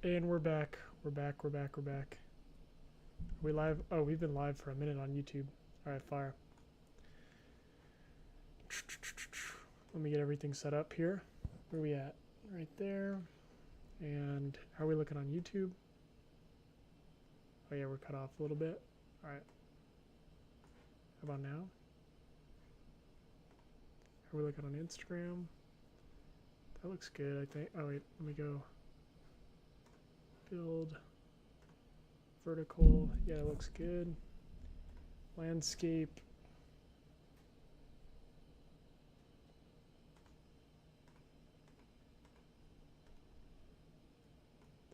And we're back. We're back. We're back. We're back. Are we live? Oh, we've been live for a minute on YouTube. All right, fire. Let me get everything set up here. Where are we at? Right there. And how are we looking on YouTube? Oh, yeah, we're cut off a little bit. All right. How about now? How are we looking on Instagram? That looks good, I think. Oh, wait, let me go. Build. Vertical. Yeah, it looks good. Landscape.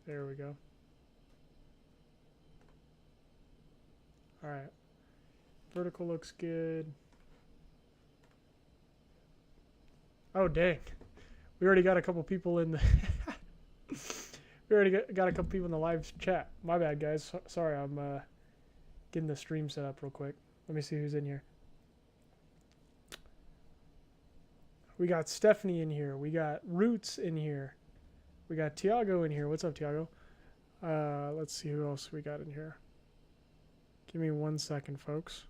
There we go. All right. Vertical looks good. Oh, dang. We already got a couple people in the... we already got a couple people in the live chat. My bad, guys. Sorry, I'm getting the stream set up real quick. Let me see who's in here. We got Stephanie in here. We got Roots in here. We got Tiago in here. What's up, Tiago? Let's see who else we got in here. Give me 1 second, folks.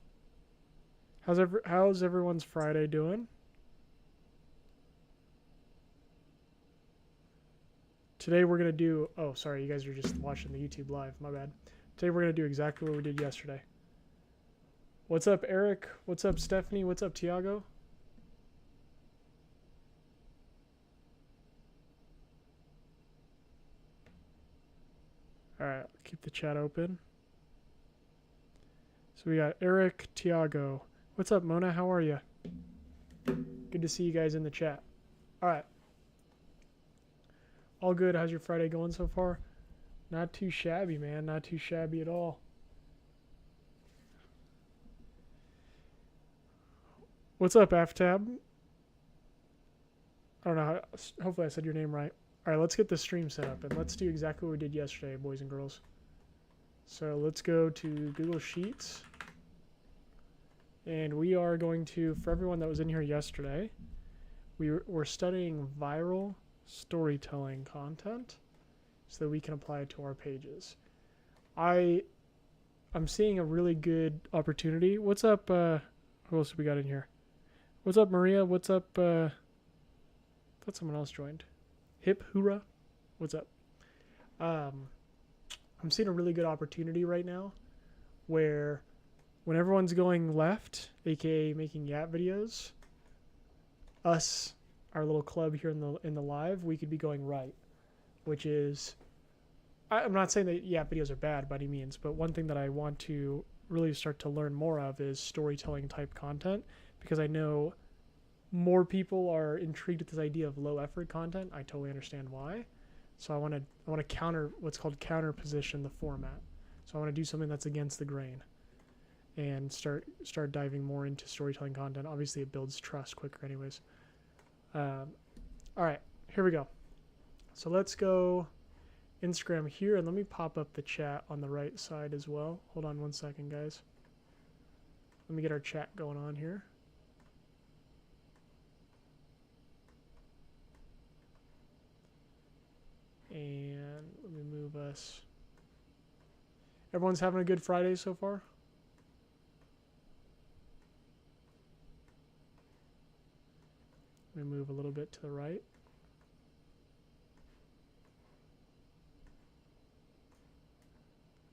How's everyone's Friday doing? Today we're going to do... Oh, sorry, you guys are just watching the YouTube live. My bad. Today we're going to do exactly what we did yesterday. What's up, Eric? What's up, Stephanie? What's up, Tiago? All right, keep the chat open. So we got Eric, Tiago. What's up, Mona? How are you? Good to see you guys in the chat. All right. All good. How's your Friday going so far? Not too shabby, man. Not too shabby at all. What's up, Aftab? I don't know. Hopefully I said your name right. All right, let's get the stream set up, and let's do exactly what we did yesterday, boys and girls. So let's go to Google Sheets. And we are going to, for everyone that was in here yesterday, we're studying viral storytelling content so that we can apply it to our pages. I'm seeing a really good opportunity. What's up? Who else have we got in here? What's up, Maria? What's up? Thought someone else joined. Hip Hoorah. What's up? I'm seeing a really good opportunity right now where when everyone's going left, aka making Yap videos, us, our little club here in the live, we could be going right, which is, I'm not saying that Yap videos are bad by any means, but one thing that I want to really start to learn more of is storytelling type content, because I know more people are intrigued with this idea of low effort content. I totally understand why. So I want to counter what's called counter position the format. So I want to do something that's against the grain and start diving more into storytelling content. Obviously it builds trust quicker anyways. All right, here we go. So let's go Instagram here, and let me pop up the chat on the right side as well. Hold on 1 second, guys. Let me get our chat going on here. And let me move us. Everyone's having a good Friday so far? Let me move a little bit to the right.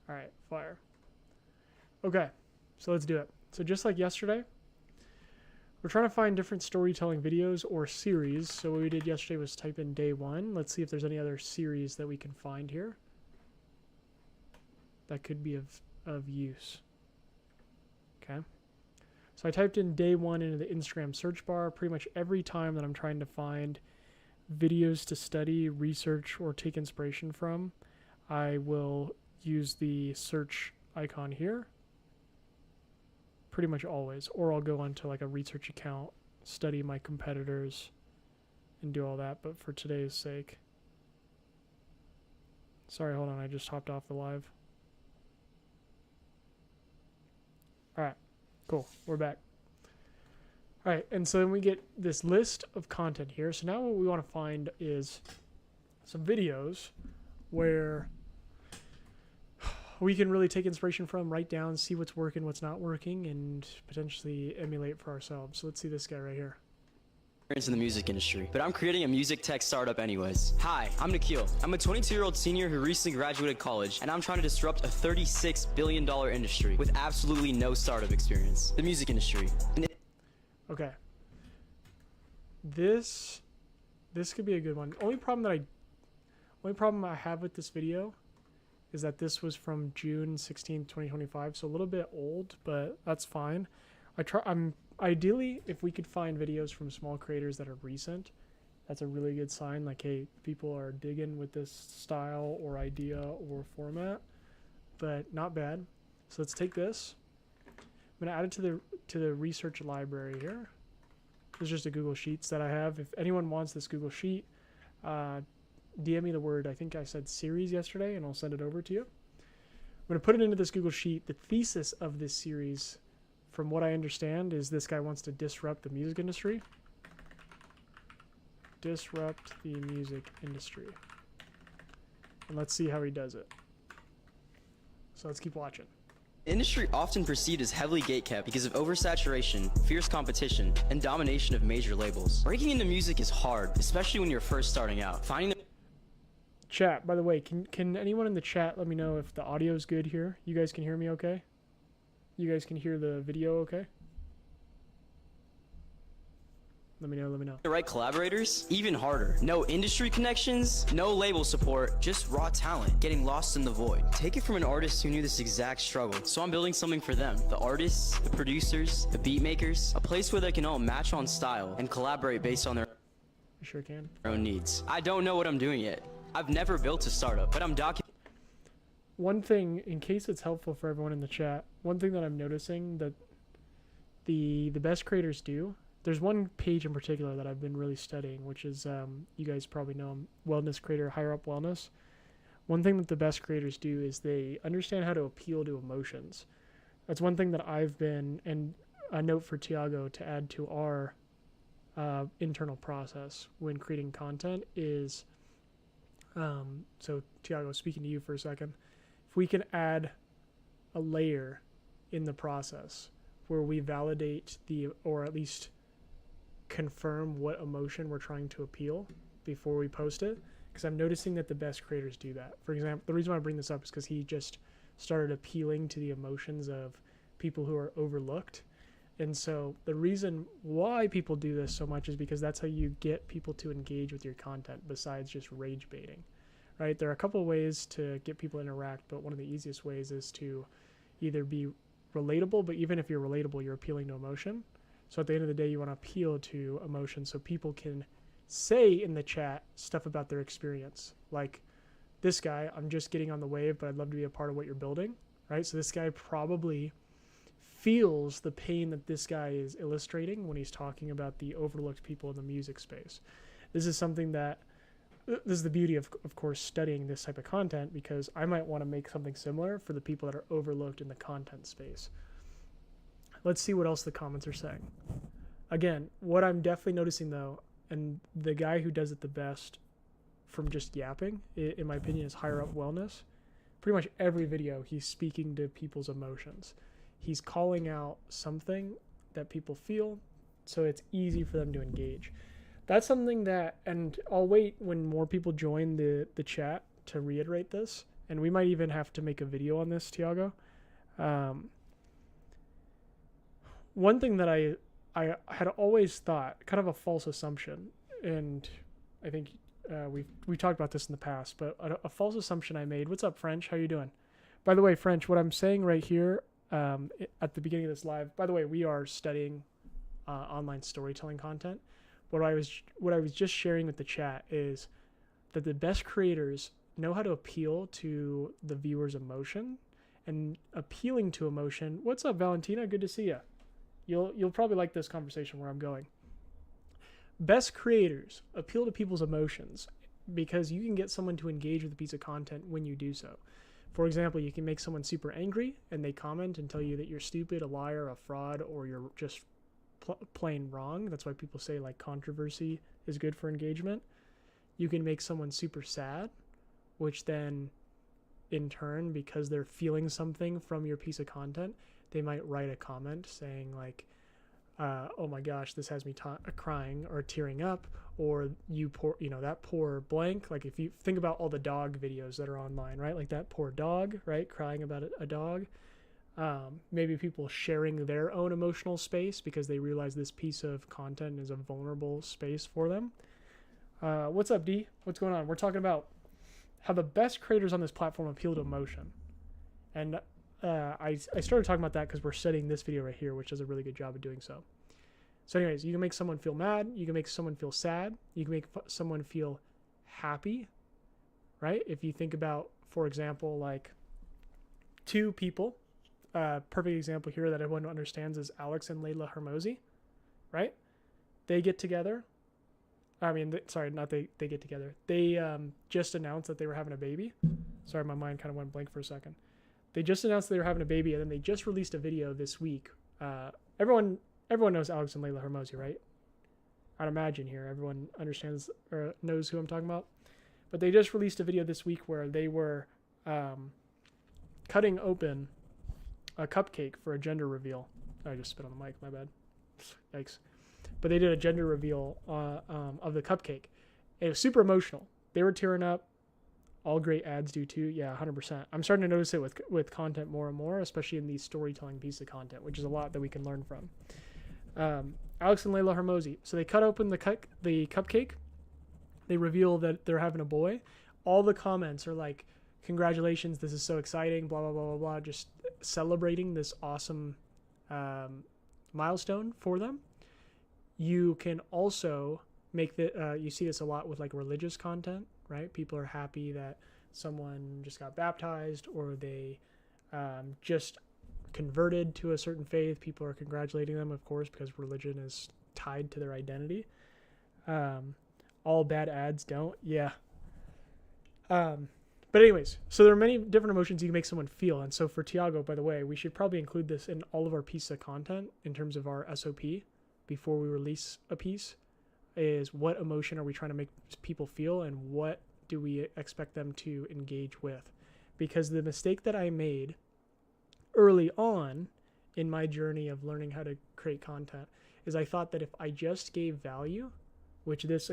All right, fire. Okay, so let's do it. So just like yesterday, we're trying to find different storytelling videos or series. So what we did yesterday was type in day 1. Let's see if there's any other series that we can find here that could be of use. Okay. So I typed in day 1 into the Instagram search bar. Pretty much every time that I'm trying to find videos to study, research, or take inspiration from, I will use the search icon here. Pretty much always. Or I'll go onto like a research account, study my competitors, and do all that. But for today's sake. Sorry, hold on. I just hopped off the live. All right. Cool. We're back. All right. And so then we get this list of content here. So now what we want to find is some videos where we can really take inspiration from, write down, see what's working, what's not working, and potentially emulate for ourselves. So let's see this guy right here. In the music industry, but I'm creating a music tech startup anyways. Hi, I'm Nikhil. I'm a 22-year-old senior who recently graduated college, and I'm trying to disrupt a $36 billion industry with absolutely no startup experience. The music industry. Okay. This could be a good one. Only problem I have with this video is that this was from June 16th, 2025, so a little bit old, but that's fine. Ideally, if we could find videos from small creators that are recent, that's a really good sign. Like, hey, people are digging with this style or idea or format, but not bad. So let's take this. I'm gonna add it to the research library here. This is just a Google Sheets that I have. If anyone wants this Google Sheet, DM me the word, I think I said series yesterday, and I'll send it over to you. I'm gonna put it into this Google Sheet. The thesis of this series, from what I understand, is this guy wants to disrupt the music industry. Disrupt the music industry. And let's see how he does it. So let's keep watching. Industry often perceived as heavily gatekept because of oversaturation, fierce competition, and domination of major labels. Breaking into music is hard, especially when you're first starting out. Finding the Chat, by the way, can anyone in the chat let me know if the audio is good here? You guys can hear me okay? You guys can hear the video okay? Let me know. The right collaborators? Even harder. No industry connections, no label support, just raw talent, getting lost in the void. Take it from an artist who knew this exact struggle. So I'm building something for them. The artists, the producers, the beat makers, a place where they can all match on style and collaborate based on their You sure can. own needs. I don't know what I'm doing yet. I've never built a startup, but I'm documenting. One thing, in case it's helpful for everyone in the chat, one thing that I'm noticing that the best creators do, there's one page in particular that I've been really studying, which is, you guys probably know him, Wellness Creator, Higher Up Wellness. One thing that the best creators do is they understand how to appeal to emotions. That's one thing that I've been, and a note for Tiago to add to our internal process when creating content is, so Tiago, speaking to you for a second, if we can add a layer in the process where we validate or at least confirm what emotion we're trying to appeal before we post it, because I'm noticing that the best creators do that. For example, the reason why I bring this up is because he just started appealing to the emotions of people who are overlooked. And so the reason why people do this so much is because that's how you get people to engage with your content besides just rage baiting, right? There are a couple of ways to get people to interact, but one of the easiest ways is to either be relatable, but even if you're relatable, you're appealing to emotion. So at the end of the day, you want to appeal to emotion so people can say in the chat stuff about their experience. Like, this guy, I'm just getting on the wave, but I'd love to be a part of what you're building, right? So this guy probably feels the pain that this guy is illustrating when he's talking about the overlooked people in the music space. This is something that, this is the beauty of course, studying this type of content, because I might want to make something similar for the people that are overlooked in the content space. Let's see what else the comments are saying. Again, what I'm definitely noticing though, and the guy who does it the best from just yapping, in my opinion, is Higher Up Wellness. Pretty much every video, he's speaking to people's emotions. He's calling out something that people feel, so it's easy for them to engage. That's something that, and I'll wait when more people join the chat to reiterate this, and we might even have to make a video on this, Tiago. One thing that I had always thought, kind of a false assumption, and I think we talked about this in the past, but a false assumption I made. What's up, French? How you doing? By the way, French, what I'm saying right here at the beginning of this live, by the way, we are studying online storytelling content. What I was just sharing with the chat is that the best creators know how to appeal to the viewer's emotion, and appealing to emotion. What's up, Valentina? Good to see you. You'll probably like this conversation where I'm going. Best creators appeal to people's emotions because you can get someone to engage with a piece of content when you do so. For example, you can make someone super angry and they comment and tell you that you're stupid, a liar, a fraud, or you're just plain wrong. That's why people say like controversy is good for engagement. You can make someone super sad, which then in turn, because they're feeling something from your piece of content, they might write a comment saying like, oh my gosh, this has me crying or tearing up, or that poor blank. Like if you think about all the dog videos that are online, right? Like that poor dog, right? Crying about a dog. Maybe people sharing their own emotional space because they realize this piece of content is a vulnerable space for them. What's up, D? What's going on? We're talking about how the best creators on this platform appeal to emotion. And I started talking about that because we're studying this video right here, which does a really good job of doing so. So anyways, you can make someone feel mad. You can make someone feel sad. You can make someone feel happy, right? If you think about, for example, like two people, perfect example here that everyone understands is Alex and Layla Hermosi, right? They get together. I mean, they get together. They just announced that they were having a baby. Sorry, my mind kind of went blank for a second. They just announced they were having a baby, and then they just released a video this week. Everyone knows Alex and Layla Hermosi, right? I'd imagine here everyone understands or knows who I'm talking about. But they just released a video this week where they were cutting open a cupcake for a gender reveal. I just spit on the mic, my bad. Yikes. But they did a gender reveal of the cupcake. It was super emotional. They were tearing up. All great ads do too. Yeah, 100%. I'm starting to notice it with content more and more, especially in these storytelling pieces of content, which is a lot that we can learn from. Alex and Layla Hermosi. So they cut open the cupcake. They reveal that they're having a boy. All the comments are like, congratulations, this is so exciting, blah, blah, blah, blah, blah. Just celebrating this awesome milestone for them. You can also make you see this a lot with like religious content, right? People are happy that someone just got baptized or they just converted to a certain faith. People are congratulating them, of course, because religion is tied to their identity. All bad ads don't. Yeah. But anyways, so there are many different emotions you can make someone feel. And so for Tiago, by the way, we should probably include this in all of our pieces of content in terms of our SOP before we release a piece, is what emotion are we trying to make people feel and what do we expect them to engage with? Because the mistake that I made early on in my journey of learning how to create content is I thought that if I just gave value, which this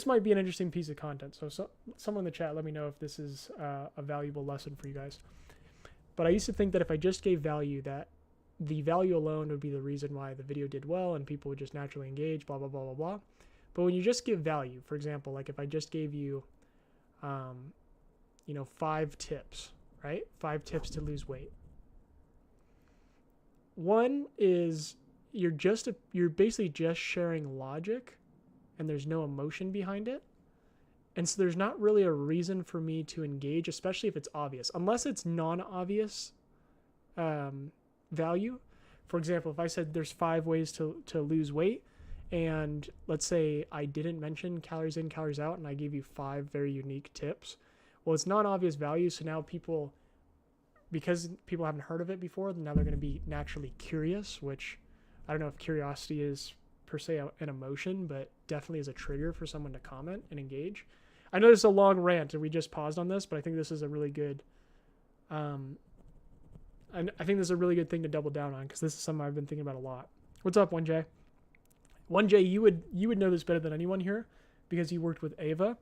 might be an interesting piece of content. So someone in the chat, let me know if this is a valuable lesson for you guys. But I used to think that if I just gave value, that the value alone would be the reason why the video did well and people would just naturally engage, blah, blah, blah, blah, blah. But when you just give value, for example, like if I just gave you, 5 tips, right? 5 tips to lose weight. One is you're basically just sharing logic and there's no emotion behind it. And so there's not really a reason for me to engage, especially if it's obvious, unless it's non-obvious value. For example, if I said there's 5 ways to lose weight, and let's say I didn't mention calories in, calories out, and I gave you 5 very unique tips. Well, it's non-obvious value, so now because people haven't heard of it before, now they're going to be naturally curious, which I don't know if curiosity is per se an emotion, but definitely is a trigger for someone to comment and engage. I know this is a long rant and we just paused on this, but I think this is a really good and I think this is a really good thing to double down on because this is something I've been thinking about a lot. What's up, 1J? 1J, you would know this better than anyone here because you worked with Ava.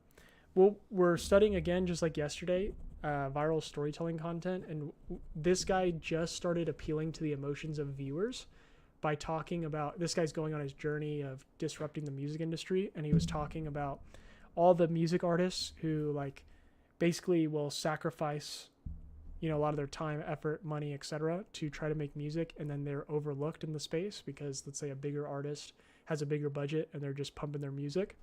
Well, we're studying again, just like yesterday, viral storytelling content, and this guy just started appealing to the emotions of viewers by talking about, this guy's going on his journey of disrupting the music industry, and he was talking about all the music artists who like basically will sacrifice a lot of their time, effort, money, etc. to try to make music, and then they're overlooked in the space because let's say a bigger artist has a bigger budget and they're just pumping their music,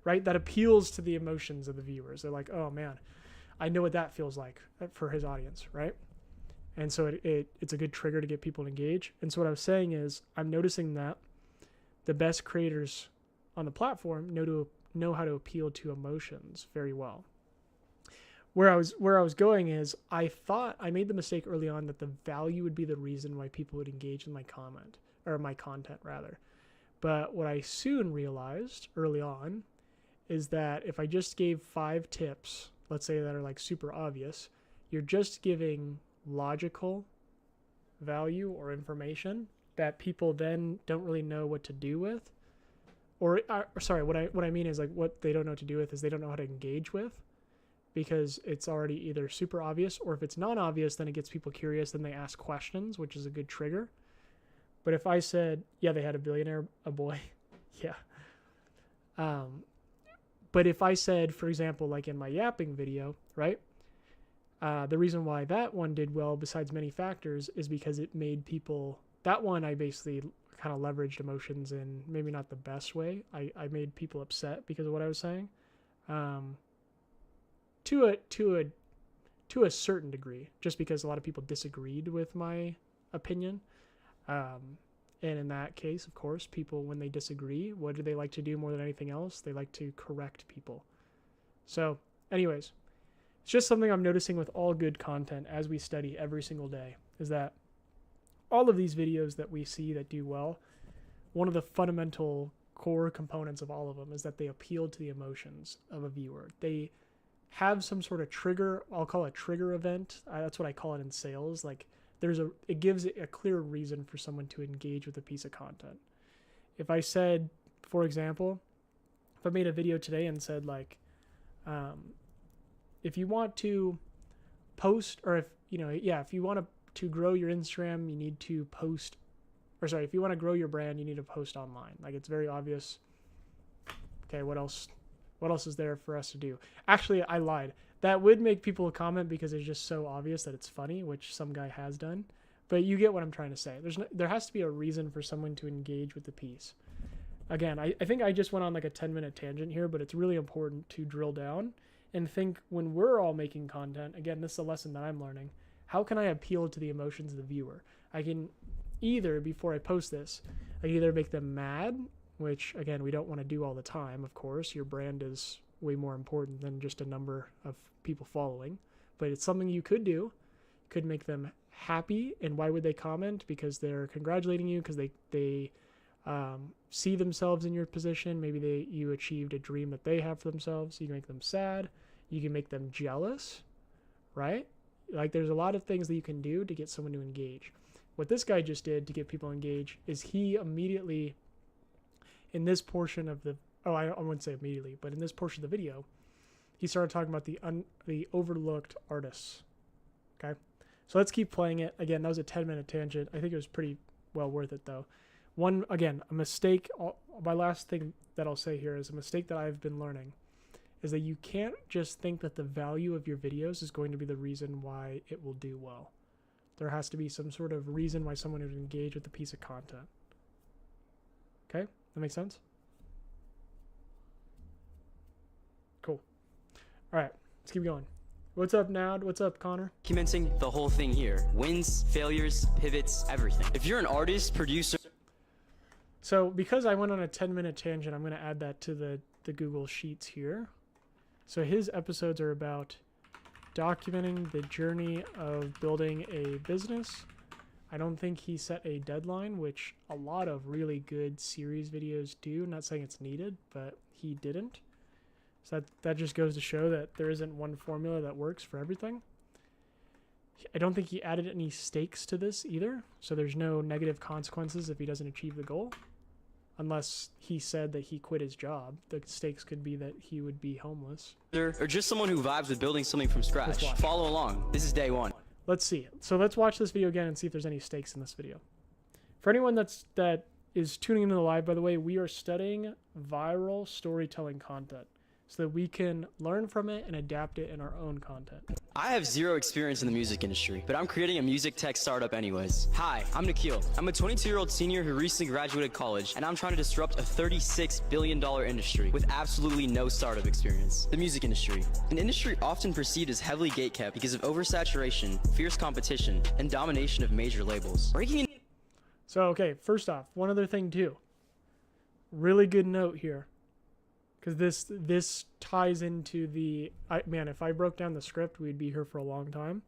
right? That appeals to the emotions of the viewers. They're like, oh man, I know what that feels like for his audience, right? And so it's a good trigger to get people to engage. And so what I was saying is I'm noticing that the best creators on the platform know how to appeal to emotions very well. Where I was going is I thought I made the mistake early on that the value would be the reason why people would engage in my content rather. But what I soon realized early on is that if I just gave 5 tips let's say, that are like super obvious, you're just giving logical value or information that people then don't really know what to do with. Or sorry, what I mean is, like, what they don't know what to do with is they don't know how to engage with, because it's already either super obvious, or if it's non-obvious, then it gets people curious, then they ask questions, which is a good trigger. But if I said, yeah, they had a boy, yeah. But if I said, for example, like in my yapping video, right? The reason why that one did well, besides many factors, is because it made people, that one I basically kind of leveraged emotions in maybe not the best way. I made people upset because of what I was saying. To a certain degree, just because a lot of people disagreed with my opinion. And in that case, of course, people, when they disagree, what do they like to do more than anything else? They like to correct people. So anyways, it's just something I'm noticing with all good content as we study every single day, is that all of these videos that we see that do well, one of the fundamental core components of all of them is that they appeal to the emotions of a viewer. They have some sort of trigger. I'll call it a trigger event. That's what I call it in sales. Like, it gives a clear reason for someone to engage with a piece of content. If I said, for example, if I made a video today and said, like, if you want to post, or if you want to grow your Instagram, you need to post, or sorry, if you want to grow your brand, you need to post online. Like, it's very obvious. Okay, what else is there for us to do? Actually, I lied. That would make people comment because it's just so obvious that it's funny, which some guy has done. But you get what I'm trying to say. There has to be a reason for someone to engage with the piece. Again, I think I just went on like a 10-minute tangent here, but it's really important to drill down and think, when we're all making content, again, this is a lesson that I'm learning, how can I appeal to the emotions of the viewer? I can either, before I post this, I can either make them mad, which, again, we don't want to do all the time, of course. Your brand is way more important than just a number of people following. But it's something you could do. Could make them happy. And why would they comment? Because they're congratulating you, because they see themselves in your position. Maybe you achieved a dream that they have for themselves. You can make them sad. You can make them jealous, right? Like, there's a lot of things that you can do to get someone to engage. What this guy just did to get people engaged is he immediately, in this portion of I wouldn't say immediately, but in this portion of the video, he started talking about the overlooked artists. Okay, so let's keep playing it. Again, that was a 10-minute tangent. I think it was pretty well worth it, though. A mistake. My last thing that I'll say here is a mistake that I've been learning is that you can't just think that the value of your videos is going to be the reason why it will do well. There has to be some sort of reason why someone would engage with a piece of content. Okay, that makes sense? Cool. All right, let's keep going. What's up, Nad? What's up, Connor? Documenting the whole thing here. Wins, failures, pivots, everything. If you're an artist, producer... So because I went on a 10-minute tangent, I'm going to add that to the Google Sheets here. So his episodes are about documenting the journey of building a business. I don't think he set a deadline, which a lot of really good series videos do. I'm not saying it's needed, but he didn't. So that just goes to show that there isn't one formula that works for everything. I don't think he added any stakes to this either. So there's no negative consequences if he doesn't achieve the goal. Unless he said that he quit his job. The stakes could be that he would be homeless. Or just someone who vibes with building something from scratch. Follow along. This is day one. Let's see. So let's watch this video again and see if there's any stakes in this video. For anyone that is tuning into the live, by the way, we are studying viral storytelling content so that we can learn from it and adapt it in our own content. I have zero experience in the music industry, but I'm creating a music tech startup anyways. Hi, I'm Nikhil. I'm a 22-year-old senior who recently graduated college, and I'm trying to disrupt a $36 billion industry with absolutely no startup experience. The music industry. An industry often perceived as heavily gatekept because of oversaturation, fierce competition, and domination of major labels. So, okay, first off, one other thing too. Really good note here. Because this ties into if I broke down the script, we'd be here for a long time.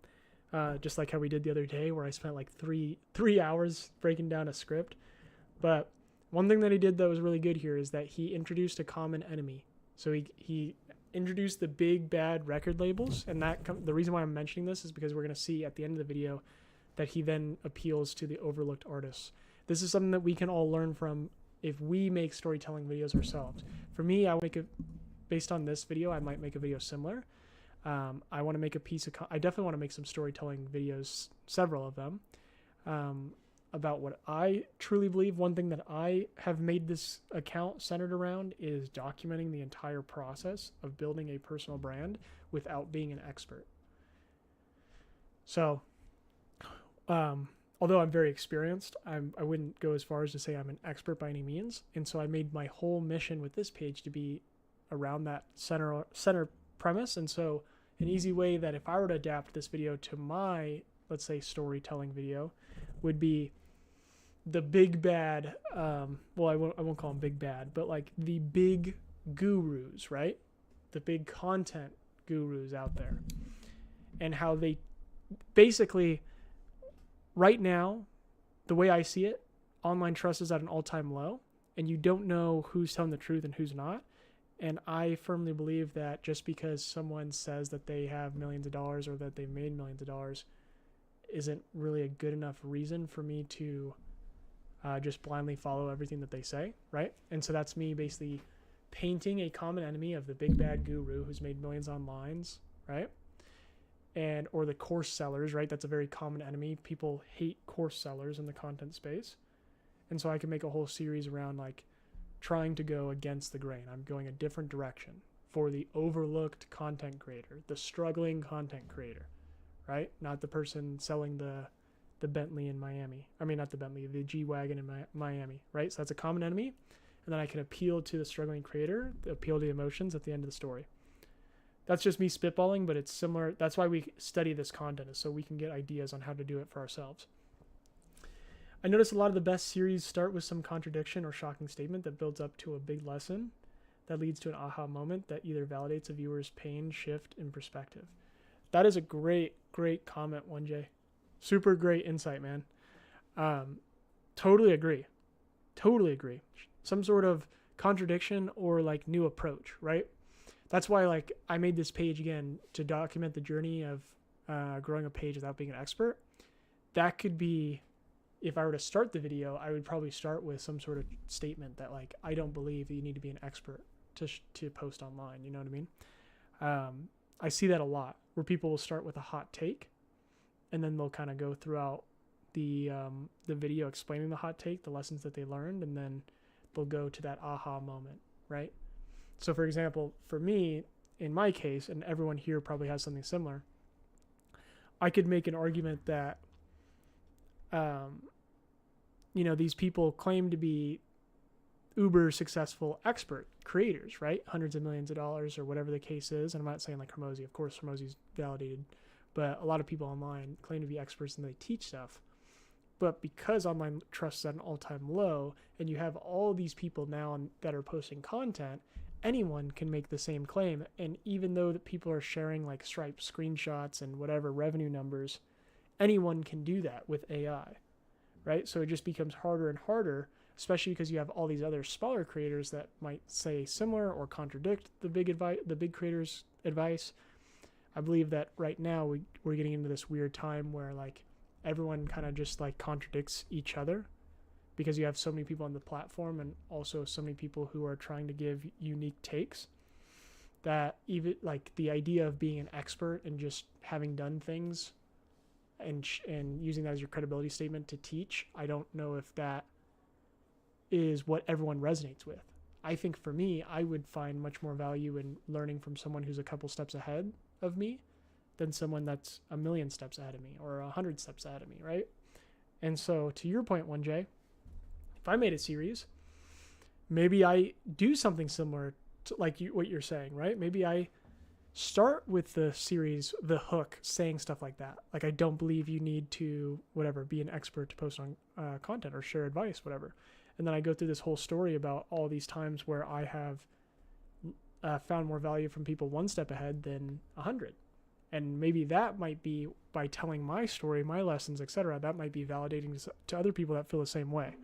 Just like how we did the other day, where I spent like three hours breaking down a script. But one thing that he did that was really good here is that he introduced a common enemy. So he introduce the big bad record labels, and the reason why I'm mentioning this is because we're going to see at the end of the video that he then appeals to the overlooked artists. This is something that we can all learn from if we make storytelling videos ourselves. For me, based on this video, I might make a video similar. I want to make I definitely want to make some storytelling videos, several of them, about what I truly believe. One thing that I have made this account centered around is documenting the entire process of building a personal brand without being an expert. So, although I'm very experienced, I wouldn't go as far as to say I'm an expert by any means. And so I made my whole mission with this page to be around that center premise. And so an easy way that if I were to adapt this video to my, let's say, storytelling video would be the big bad, well, I won't call them big bad, but like the big gurus, right? The big content gurus out there, and how they basically, right now, the way I see it, online trust is at an all-time low, and you don't know who's telling the truth and who's not. And I firmly believe that just because someone says that they have millions of dollars or that they've made millions of dollars isn't really a good enough reason for me to just blindly follow everything that they say, right? And so that's me basically painting a common enemy of the big bad guru who's made millions online, right? Or the course sellers, right? That's a very common enemy. People hate course sellers in the content space. And so I can make a whole series around like trying to go against the grain. I'm going a different direction for the overlooked content creator, the struggling content creator, right? Not the person selling the Bentley in Miami. I mean, not the Bentley, the G-Wagon in Miami, right? So that's a common enemy. And then I can appeal to the struggling creator, appeal to the emotions at the end of the story. That's just me spitballing, but it's similar. That's why we study this content, is so we can get ideas on how to do it for ourselves. I notice a lot of the best series start with some contradiction or shocking statement that builds up to a big lesson that leads to an aha moment that either validates a viewer's pain, shift in perspective. That is a great, great comment, 1J. Super great insight, man. Totally agree. Totally agree. Some sort of contradiction or like new approach, right? That's why like I made this page again to document the journey of growing a page without being an expert. That could be, if I were to start the video, I would probably start with some sort of statement that like, I don't believe that you need to be an expert to post online. You know what I mean? I see that a lot where people will start with a hot take and then they'll kind of go throughout the video explaining the hot take, the lessons that they learned, and then they'll go to that aha moment, right? So for example, for me, in my case, and everyone here probably has something similar, I could make an argument that, these people claim to be uber successful expert creators, right? Hundreds of millions of dollars or whatever the case is. And I'm not saying like Hormozy, of course, Hormozy's validated, but a lot of people online claim to be experts and they teach stuff. But because online trust is at an all-time low and you have all these people now that are posting content, anyone can make the same claim. And even though that people are sharing like Stripe screenshots and whatever revenue numbers, anyone can do that with AI, right? So it just becomes harder and harder, especially because you have all these other smaller creators that might say similar or contradict the big creators' advice. I believe that right now we're getting into this weird time where like everyone kind of just like contradicts each other because you have so many people on the platform and also so many people who are trying to give unique takes that even like the idea of being an expert and just having done things and using that as your credibility statement to teach, I don't know if that is what everyone resonates with. I think for me, I would find much more value in learning from someone who's a couple steps ahead of me than someone that's a million steps ahead of me or 100 steps ahead of me, right? And so to your point, 1J, if I made a series, maybe I do something similar to like what you're saying, right? Maybe I start with the series, the hook, saying stuff like that. Like, I don't believe you need to, whatever, be an expert to post on content or share advice, whatever. And then I go through this whole story about all these times where I have found more value from people one step ahead than 100. And maybe that might be by telling my story, my lessons, etc. That might be validating to other people that feel the same way.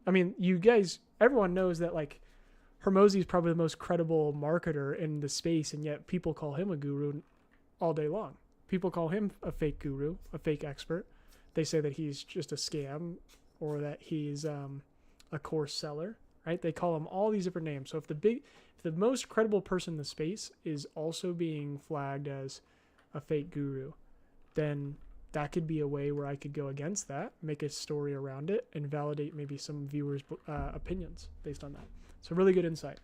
I mean, you guys, everyone knows that like Hormozy is probably the most credible marketer in the space, and yet people call him a guru all day long. People call him a fake guru, a fake expert. They say that he's just a scam or that he's a course seller, right? They call him all these different names. So if the most credible person in the space is also being flagged as a fake guru, then that could be a way where I could go against that, make a story around it, and validate maybe some viewers' opinions based on that. So really good insight.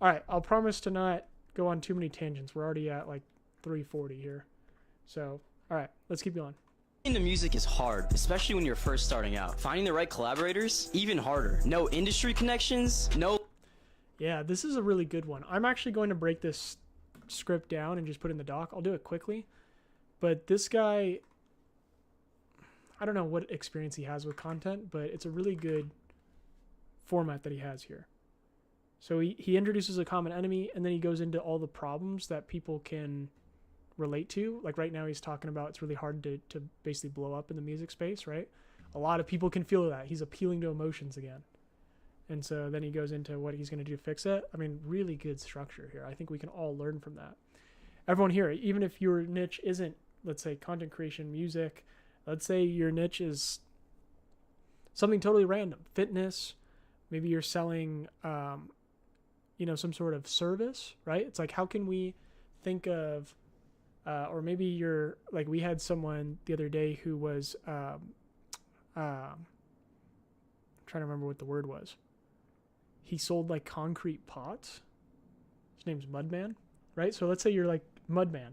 All right, I'll promise to not go on too many tangents. We're already at like 3:40 here. So, all right, let's keep going. Into music is hard, especially when you're first starting out. Finding the right collaborators, even harder. No industry connections, no... Yeah, this is a really good one. I'm actually going to break this script down and just put it in the doc. I'll do it quickly. But this guy, I don't know what experience he has with content, but it's a really good format that he has here. So he introduces a common enemy, and then he goes into all the problems that people can relate to. Like right now he's talking about it's really hard to basically blow up in the music space, right? A lot of people can feel that. He's appealing to emotions again. And so then he goes into what he's going to do to fix it. I mean, really good structure here. I think we can all learn from that. Everyone here, even if your niche isn't, let's say, content creation, music, let's say your niche is something totally random, fitness, maybe you're selling, some sort of service, right? It's like, how can we think of, or maybe you're like, we had someone the other day who was, I'm trying to remember what the word was. He sold like concrete pots. His name's Mudman, right? So let's say you're like Mudman.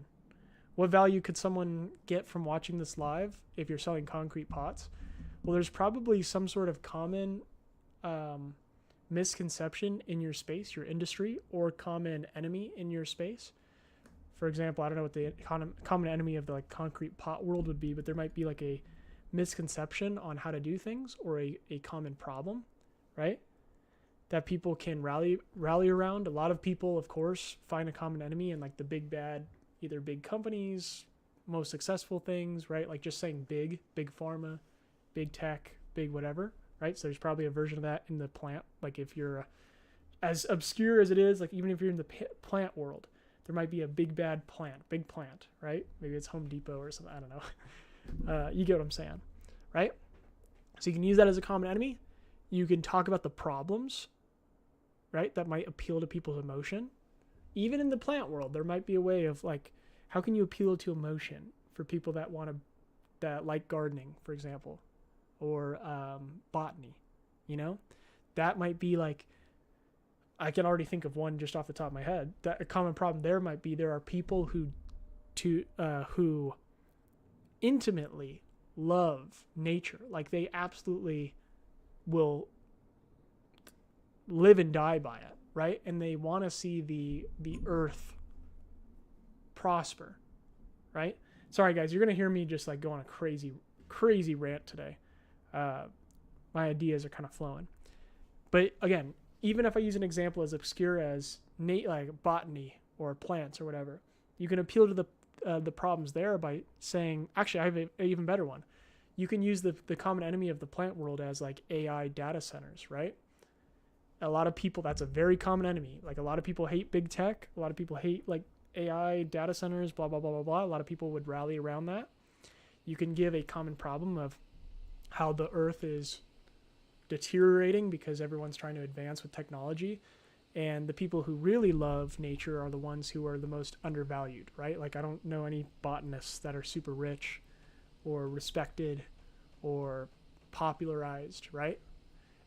What value could someone get from watching this live if you're selling concrete pots? Well, there's probably some sort of common misconception in your space, your industry, or common enemy in your space. For example, I don't know what the common enemy of the like concrete pot world would be, but there might be like a misconception on how to do things, or a common problem, right? That people can rally around. A lot of people, of course, find a common enemy in like the big bad, either big companies, most successful things, right? Like just saying big pharma, big tech, big whatever, right? So there's probably a version of that in the plant. Like if you're as obscure as it is, like even if you're in the plant world, there might be a big bad plant, right? Maybe it's Home Depot or something. I don't know. You get what I'm saying, right? So you can use that as a common enemy. You can talk about the problems, right? That might appeal to people's emotion. Even in the plant world, there might be a way of like, how can you appeal to emotion for people that that like gardening, for example, or botany, that might be like, I can already think of one just off the top of my head. That a common problem there might be there are people who intimately love nature. Like they absolutely will live and die by it, right? And they want to see the earth prosper, right? Sorry guys, you're gonna hear me just like go on a crazy rant today. My ideas are kind of flowing, but again, even if I use an example as obscure as like botany or plants or whatever, you can appeal to the problems there by saying, actually, I have an even better one. You can use the common enemy of the plant world as like AI data centers, right? A lot of people, that's a very common enemy. Like a lot of people hate big tech. A lot of people hate like AI data centers, blah, blah, blah, blah, blah. A lot of people would rally around that. You can give a common problem of how the earth is deteriorating because everyone's trying to advance with technology. And the people who really love nature are the ones who are the most undervalued, right? Like I don't know any botanists that are super rich or respected or popularized, right?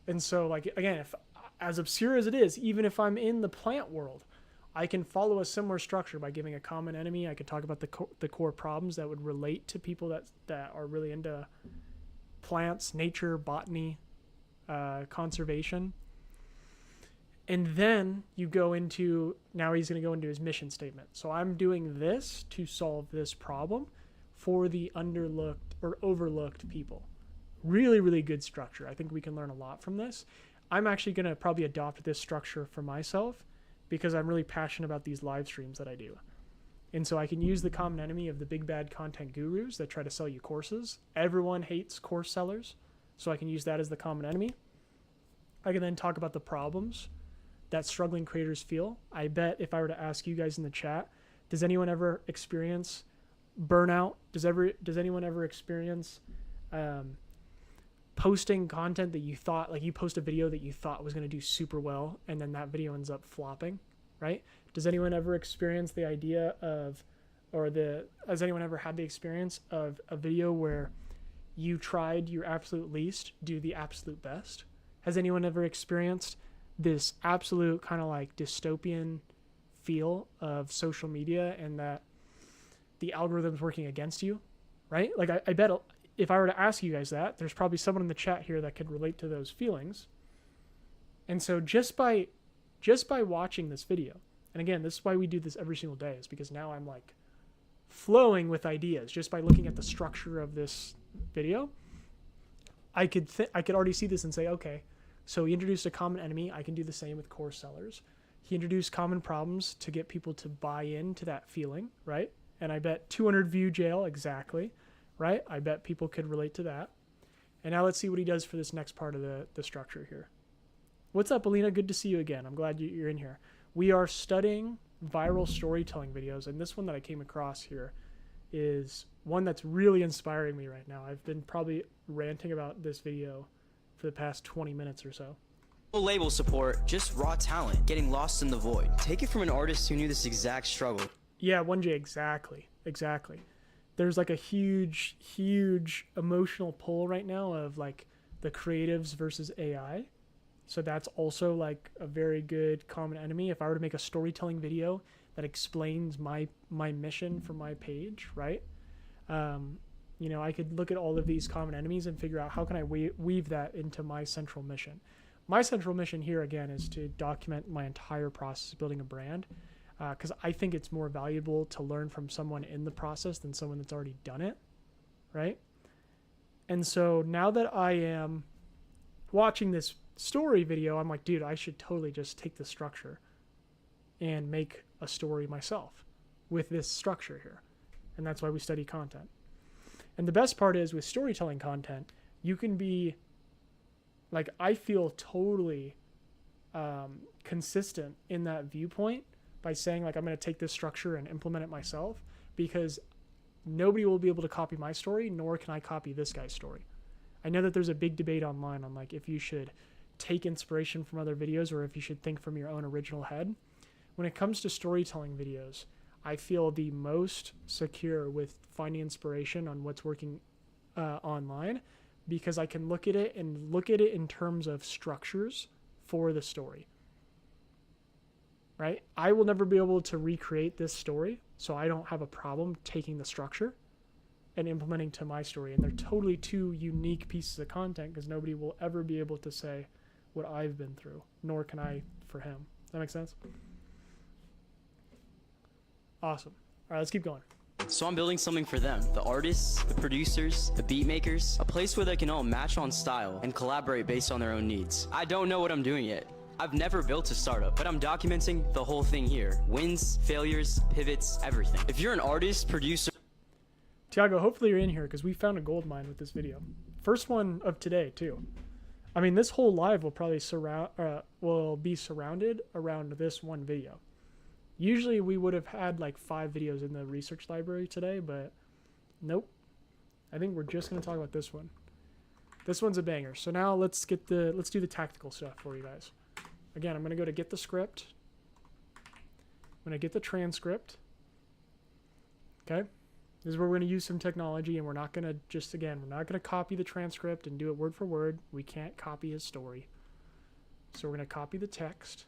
And so like, again, if as obscure as it is, even if I'm in the plant world, I can follow a similar structure by giving a common enemy. I can talk about the core problems that would relate to people that are really into plants, nature, botany, conservation. And then you go into, now he's going to go into his mission statement. So I'm doing this to solve this problem for the underlooked or overlooked people. Really, really good structure. I think we can learn a lot from this. I'm actually going to probably adopt this structure for myself because I'm really passionate about these live streams that I do. And so I can use the common enemy of the big bad content gurus that try to sell you courses. Everyone hates course sellers. So I can use that as the common enemy. I can then talk about the problems that struggling creators feel. I bet if I were to ask you guys in the chat, does anyone ever experience burnout? Does anyone ever experience posting content that you thought, like you post a video that you thought was going to do super well, and then that video ends up flopping, right? Does anyone ever experience the idea of, has anyone ever had the experience of a video where you tried your absolute least, do the absolute best? Has anyone ever experienced this absolute kind of like dystopian feel of social media and that the algorithm's working against you, right? Like I bet if I were to ask you guys that, there's probably someone in the chat here that could relate to those feelings. And so just by watching this video, and again, this is why we do this every single day, is because now I'm like flowing with ideas just by looking at the structure of this video. I could already see this and say, okay, so he introduced a common enemy. I can do the same with core sellers. He introduced common problems to get people to buy into that feeling, right? And I bet 200 view jail, exactly, right? I bet people could relate to that. And now let's see what he does for this next part of the structure here. What's up, Alina? Good to see you again. I'm glad you're in here. We are studying viral storytelling videos, and this one that I came across here is one that's really inspiring me right now. I've been probably ranting about this video for the past 20 minutes or so. No label support, just raw talent, getting lost in the void. Take it from an artist who knew this exact struggle. Yeah, 1J, exactly. There's like a huge emotional pull right now of like the creatives versus AI. So that's also like a very good common enemy. If I were to make a storytelling video that explains my mission for my page, right? You know, I could look at all of these common enemies and figure out how can I weave that into my central mission. My central mission here, again, is to document my entire process of building a brand, because I think it's more valuable to learn from someone in the process than someone that's already done it, right? And so now that I am watching this story video, I'm like, dude, I should totally just take the structure and make a story myself with this structure here. And that's why we study content. And the best part is with storytelling content, you can be like, I feel totally consistent in that viewpoint by saying like, I'm going to take this structure and implement it myself, because nobody will be able to copy my story, nor can I copy this guy's story. I know that there's a big debate online on like if you should take inspiration from other videos or if you should think from your own original head. When it comes to storytelling videos, I feel the most secure with finding inspiration on what's working online, because I can look at it in terms of structures for the story, right? I will never be able to recreate this story, so I don't have a problem taking the structure and implementing to my story. And they're totally two unique pieces of content, because nobody will ever be able to say what I've been through, nor can I for him. Does that make sense? Awesome. All right, let's keep going. So I'm building something for them, the artists, the producers, the beat makers, a place where they can all match on style and collaborate based on their own needs. I don't know what I'm doing yet. I've never built a startup, but I'm documenting the whole thing here. Wins, failures, pivots, everything. If you're an artist, producer... Tiago, hopefully you're in here, because we found a gold mine with this video. First one of today, too. I mean, this whole live will probably be surrounded around this one video. Usually we would have had like 5 videos in the research library today, but nope. I think we're just going to talk about this one. This one's a banger. So now let's do the tactical stuff for you guys. Again, I'm going to go to get the script. I'm going to get the transcript. Okay. This is where we're going to use some technology, and we're not going to copy the transcript and do it word for word. We can't copy his story. So we're going to copy the text,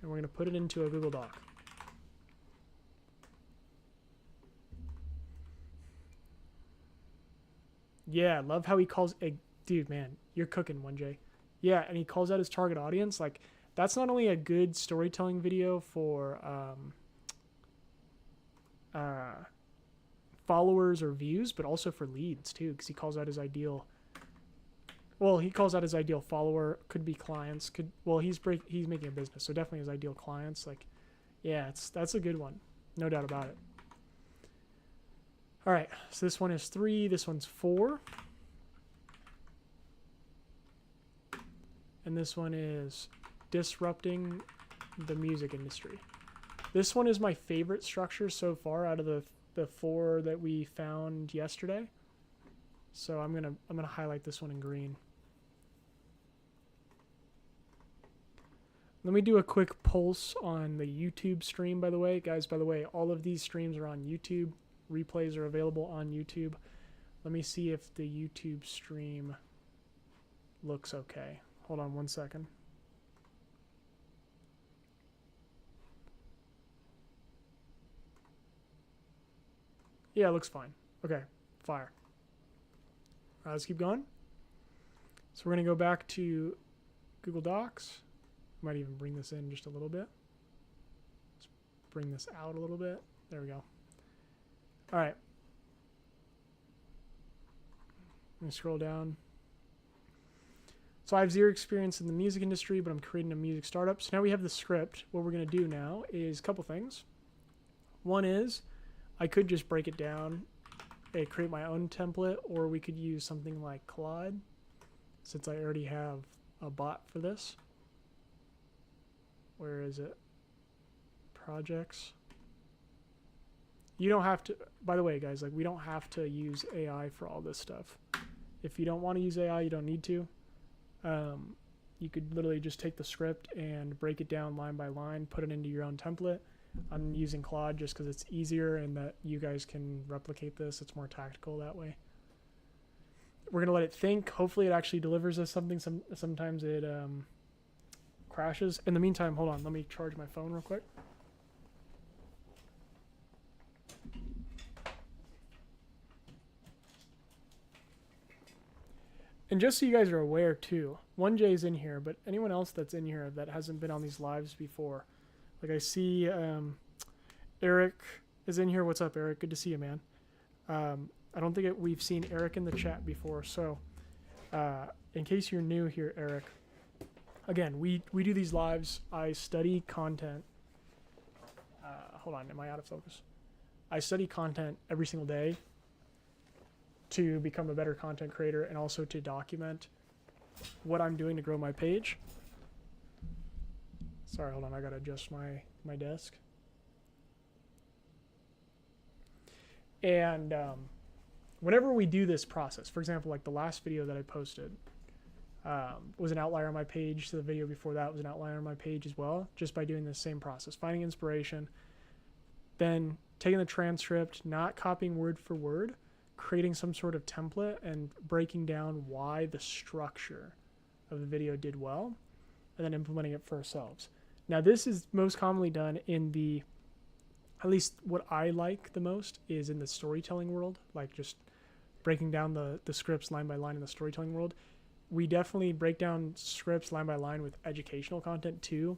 and we're going to put it into a Google Doc. Yeah, love how he calls a dude, man, you're cooking, 1J. Yeah, and he calls out his target audience. Like, that's not only a good storytelling video for followers or views, but also for leads too, because he calls out his ideal. Well, he calls out his ideal follower. Could be clients. He's making a business, so definitely his ideal clients. Like, yeah, that's a good one, no doubt about it. All right, so this one is 3, this one's 4. And this one is disrupting the music industry. This one is my favorite structure so far out of the 4 that we found yesterday. So I'm gonna highlight this one in green. Let me do a quick pulse on the YouTube stream, by the way. Guys, by the way, all of these streams are on YouTube. Replays are available on YouTube. Let me see if the YouTube stream looks okay. Hold on 1 second. Yeah, it looks fine. Okay, fire. All right, let's keep going. So we're going to go back to Google Docs. Might even bring this in just a little bit. Let's bring this out a little bit. There we go. All right. Let me scroll down. So I have 0 experience in the music industry, but I'm creating a music startup. So now we have the script. What we're going to do now is a couple things. One is I could just break it down and create my own template, or we could use something like Claude, since I already have a bot for this. Where is it? Projects. You don't have to, by the way, guys, like we don't have to use AI for all this stuff. If you don't want to use AI, you don't need to. You could literally just take the script and break it down line by line, put it into your own template. I'm using Claude just because it's easier and that you guys can replicate this. It's more tactical that way. We're going to let it think. Hopefully it actually delivers us something. Sometimes it crashes. In the meantime, hold on. Let me charge my phone real quick. And just so you guys are aware too, 1J's in here, but anyone else that's in here that hasn't been on these lives before, like I see Eric is in here. What's up, Eric? Good to see you, man. I don't think we've seen Eric in the chat before, so in case you're new here, Eric, again, we do these lives. I study content. Hold on, am I out of focus? I study content every single day to become a better content creator and also to document what I'm doing to grow my page. Sorry, hold on, I gotta adjust my desk. And whenever we do this process, for example, like the last video that I posted was an outlier on my page. So the video before that was an outlier on my page as well, just by doing the same process, finding inspiration, then taking the transcript, not copying word for word, creating some sort of template and breaking down why the structure of the video did well, and then implementing it for ourselves. Now, this is most commonly done in the, at least what I like the most is in the storytelling world, like just breaking down the scripts line by line in the storytelling world. We definitely break down scripts line by line with educational content too,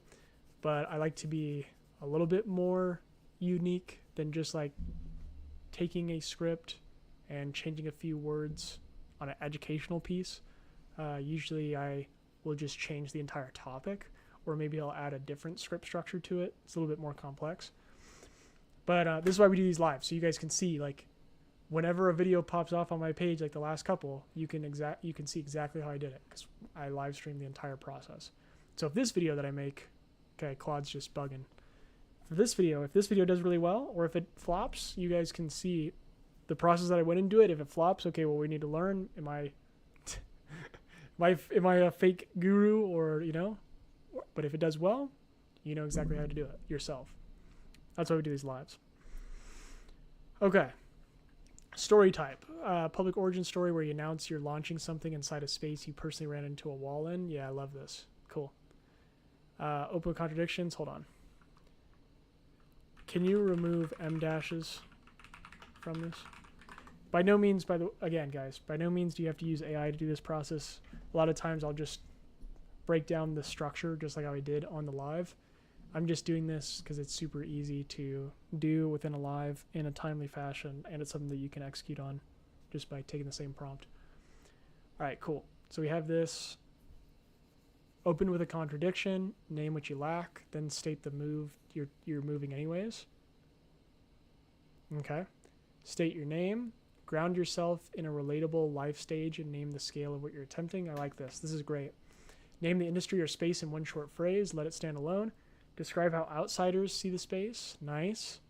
but I like to be a little bit more unique than just like taking a script and changing a few words on an educational piece. Usually I will just change the entire topic, or maybe I'll add a different script structure to it. It's a little bit more complex. But this is why we do these live, so you guys can see, like, whenever a video pops off on my page, like the last couple, you can see exactly how I did it, because I live stream the entire process. So if this video that I make, okay, Claude's just bugging. For this video, if this video does really well, or if it flops, you guys can see the process that I went into it. If it flops, okay, well, we need to learn. Am I a fake guru, or, you know? But if it does well, you know exactly how to do it yourself. That's why we do these lives. Okay. Story type. Public origin story where you announce you're launching something inside a space you personally ran into a wall in. Yeah, I love this. Cool. Open contradictions. Hold on. Can you remove M dashes from this? By no means, again, guys, by no means do you have to use AI to do this process. A lot of times I'll just break down the structure just like how I did on the live. I'm just doing this because it's super easy to do within a live in a timely fashion, and it's something that you can execute on just by taking the same prompt. All right, cool. So we have this. Open with a contradiction, name what you lack, then state the move you're moving anyways. Okay. State your name, ground yourself in a relatable life stage, and name the scale of what you're attempting. I like this. This is great. Name the industry or space in one short phrase. Let it stand alone. Describe how outsiders see the space. Nice.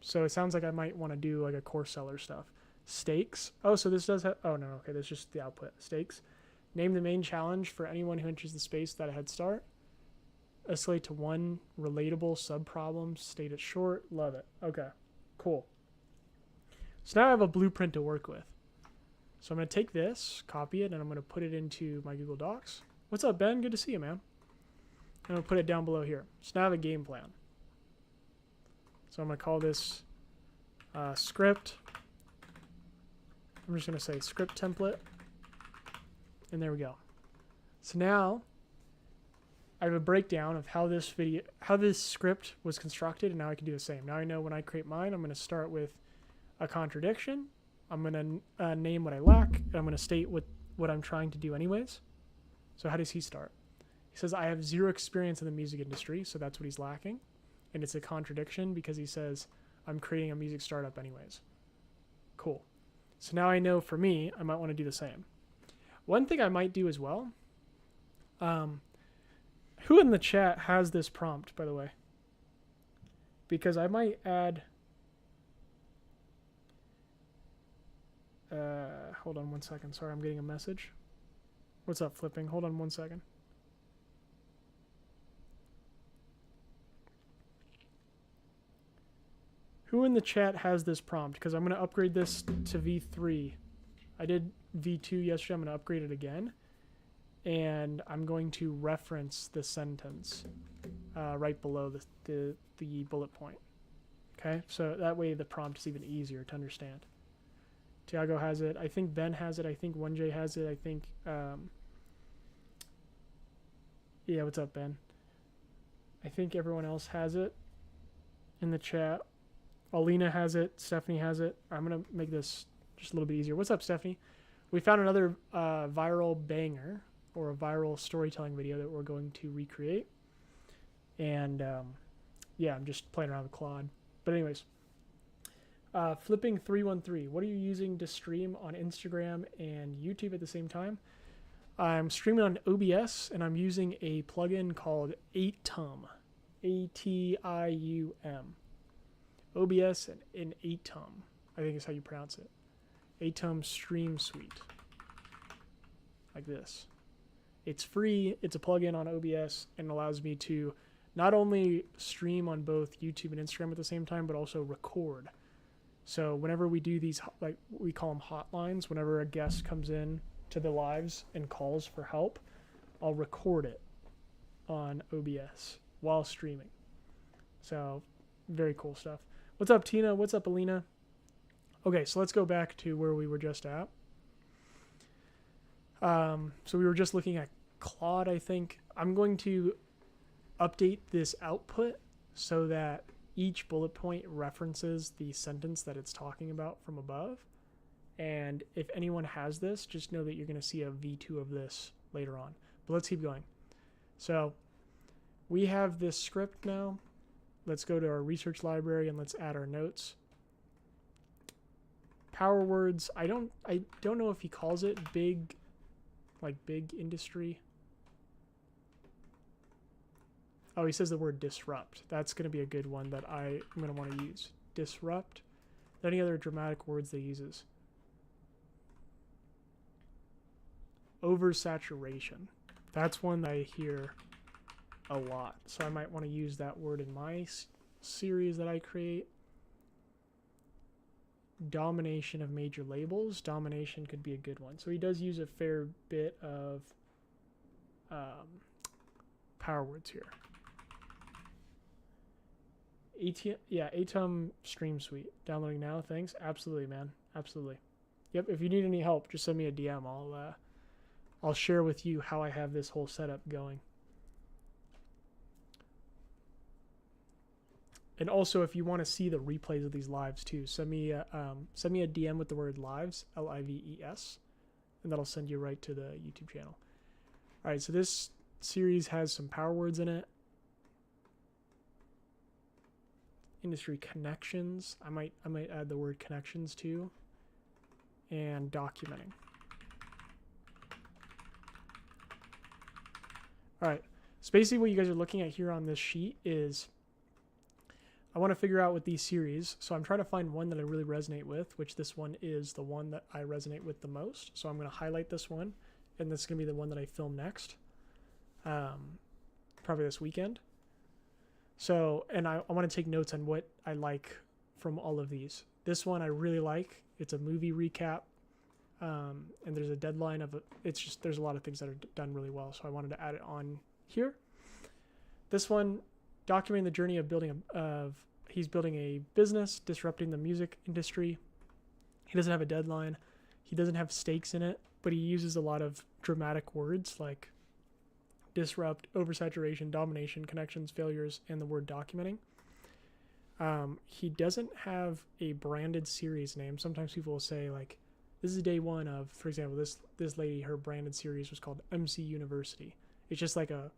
So it sounds like I might want to do like a course seller stuff. Stakes. Oh, so this does have, oh no, okay, that's just the output. Stakes. Name the main challenge for anyone who enters the space without a head start. Escalate to one relatable sub-problem. State it short. Love it. Okay, cool. So now I have a blueprint to work with. So I'm going to take this, copy it, and I'm going to put it into my Google Docs. What's up, Ben? Good to see you, man. I'm going to put it down below here. So now I have a game plan. So I'm going to call this script. I'm just going to say script template. And there we go. So now I have a breakdown of how this script was constructed, and now I can do the same. Now I know when I create mine, I'm going to start with a contradiction. I'm going to name what I lack, and I'm going to state what I'm trying to do anyways. So how does he start? He says, I have zero experience in the music industry, so that's what he's lacking. And it's a contradiction because he says, I'm creating a music startup anyways. Cool. So now I know for me, I might want to do the same. One thing I might do as well, who in the chat has this prompt, by the way? Because I might add, hold on one second. Sorry, I'm getting a message. What's up, Flipping? Hold on one second. Who in the chat has this prompt? Because I'm going to upgrade this to V3. I did V2 yesterday. I'm going to upgrade it again. And I'm going to reference the sentence right below the bullet point. Okay? So that way the prompt is even easier to understand. Tiago has it. I think Ben has it. I think 1J has it. I think... yeah, what's up, Ben? I think everyone else has it in the chat. Alina has it. Stephanie has it. I'm going to make this just a little bit easier. What's up, Stephanie? We found another viral banger or a viral storytelling video that we're going to recreate. And yeah, I'm just playing around with Claude. But anyways, Flipping 313. What are you using to stream on Instagram and YouTube at the same time? I'm streaming on OBS, and I'm using a plugin called Atum. A-T-I-U-M. OBS and Atum, I think is how you pronounce it. Atum Stream Suite. Like this. It's free, it's a plugin on OBS, and allows me to not only stream on both YouTube and Instagram at the same time, but also record. So whenever we do these, like we call them hotlines, whenever a guest comes in to the lives and calls for help, I'll record it on OBS while streaming. So very cool stuff. What's up, Tina? What's up, Alina? Okay, so let's go back to where we were just at. So we were just looking at Claude, I think. I'm going to update this output so that each bullet point references the sentence that it's talking about from above. And if anyone has this, just know that you're going to see a V2 of this later on. But let's keep going. So we have this script now. Let's go to our research library and let's add our notes. Power words. I don't know if he calls it big, like big industry. Oh, he says the word disrupt. That's going to be a good one that I'm going to want to use. Disrupt. Any other dramatic words they uses? Oversaturation. That's one that I hear a lot. So I might want to use that word in my series that I create. Domination of major labels. Domination could be a good one. So he does use a fair bit of power words here. Atum Stream Suite. Downloading now. Thanks. Absolutely, man. Absolutely. Yep. If you need any help, just send me a DM. I'll share with you how I have this whole setup going. And also, if you want to see the replays of these lives too, send me a DM with the word lives, L-I-V-E-S, and that'll send you right to the YouTube channel. All right, so this series has some power words in it. Industry connections. I might add the word connections too, and documenting. All right, So basically what you guys are looking at here on this sheet is I want to figure out with these series. So I'm trying to find one that I really resonate with, which this one is the one that I resonate with the most. So I'm going to highlight this one, and this is going to be the one that I film next, probably this weekend. So, and I want to take notes on what I like from all of these. This one I really like. It's a movie recap, and there's a deadline of it's just, there's a lot of things that are done really well. So I wanted to add it on here. This one, documenting the journey of he's building a business, disrupting the music industry. He doesn't have a deadline. He doesn't have stakes in it, but he uses a lot of dramatic words like disrupt, oversaturation, domination, connections, failures, and the word documenting. He doesn't have a branded series name. Sometimes people will say like, this is day one of, for example, this lady, her branded series was called MC University. It's just like a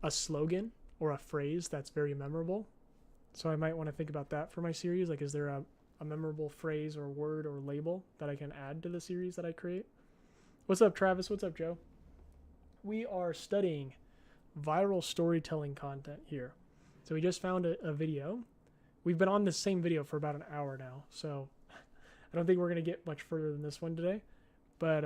slogan or a phrase that's very memorable. So I might want to think about that for my series. Like, is there a memorable phrase or word or label that I can add to the series that I create? What's up, Travis? What's up, Joe? We are studying viral storytelling content here. So we just found a video. We've been on this same video for about an hour now. So I don't think we're going to get much further than this one today. But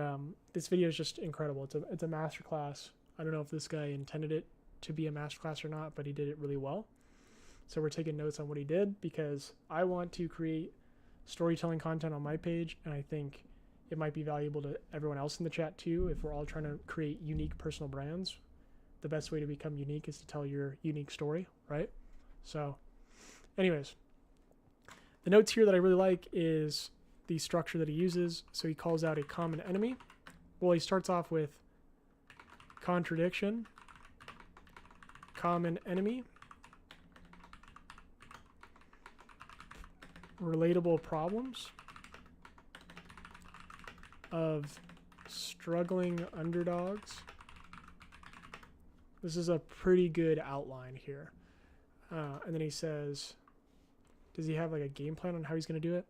this video is just incredible. It's a masterclass. I don't know if this guy intended it to be a masterclass or not, but he did it really well. So we're taking notes on what he did because I want to create storytelling content on my page, and I think it might be valuable to everyone else in the chat too. If we're all trying to create unique personal brands, the best way to become unique is to tell your unique story, right? So anyways, the notes here that I really like is the structure that he uses. So he calls out a common enemy. Well, he starts off with contradiction, common enemy, relatable problems of struggling underdogs. This is a pretty good outline here. And then he says, does he have like a game plan on how he's going to do it?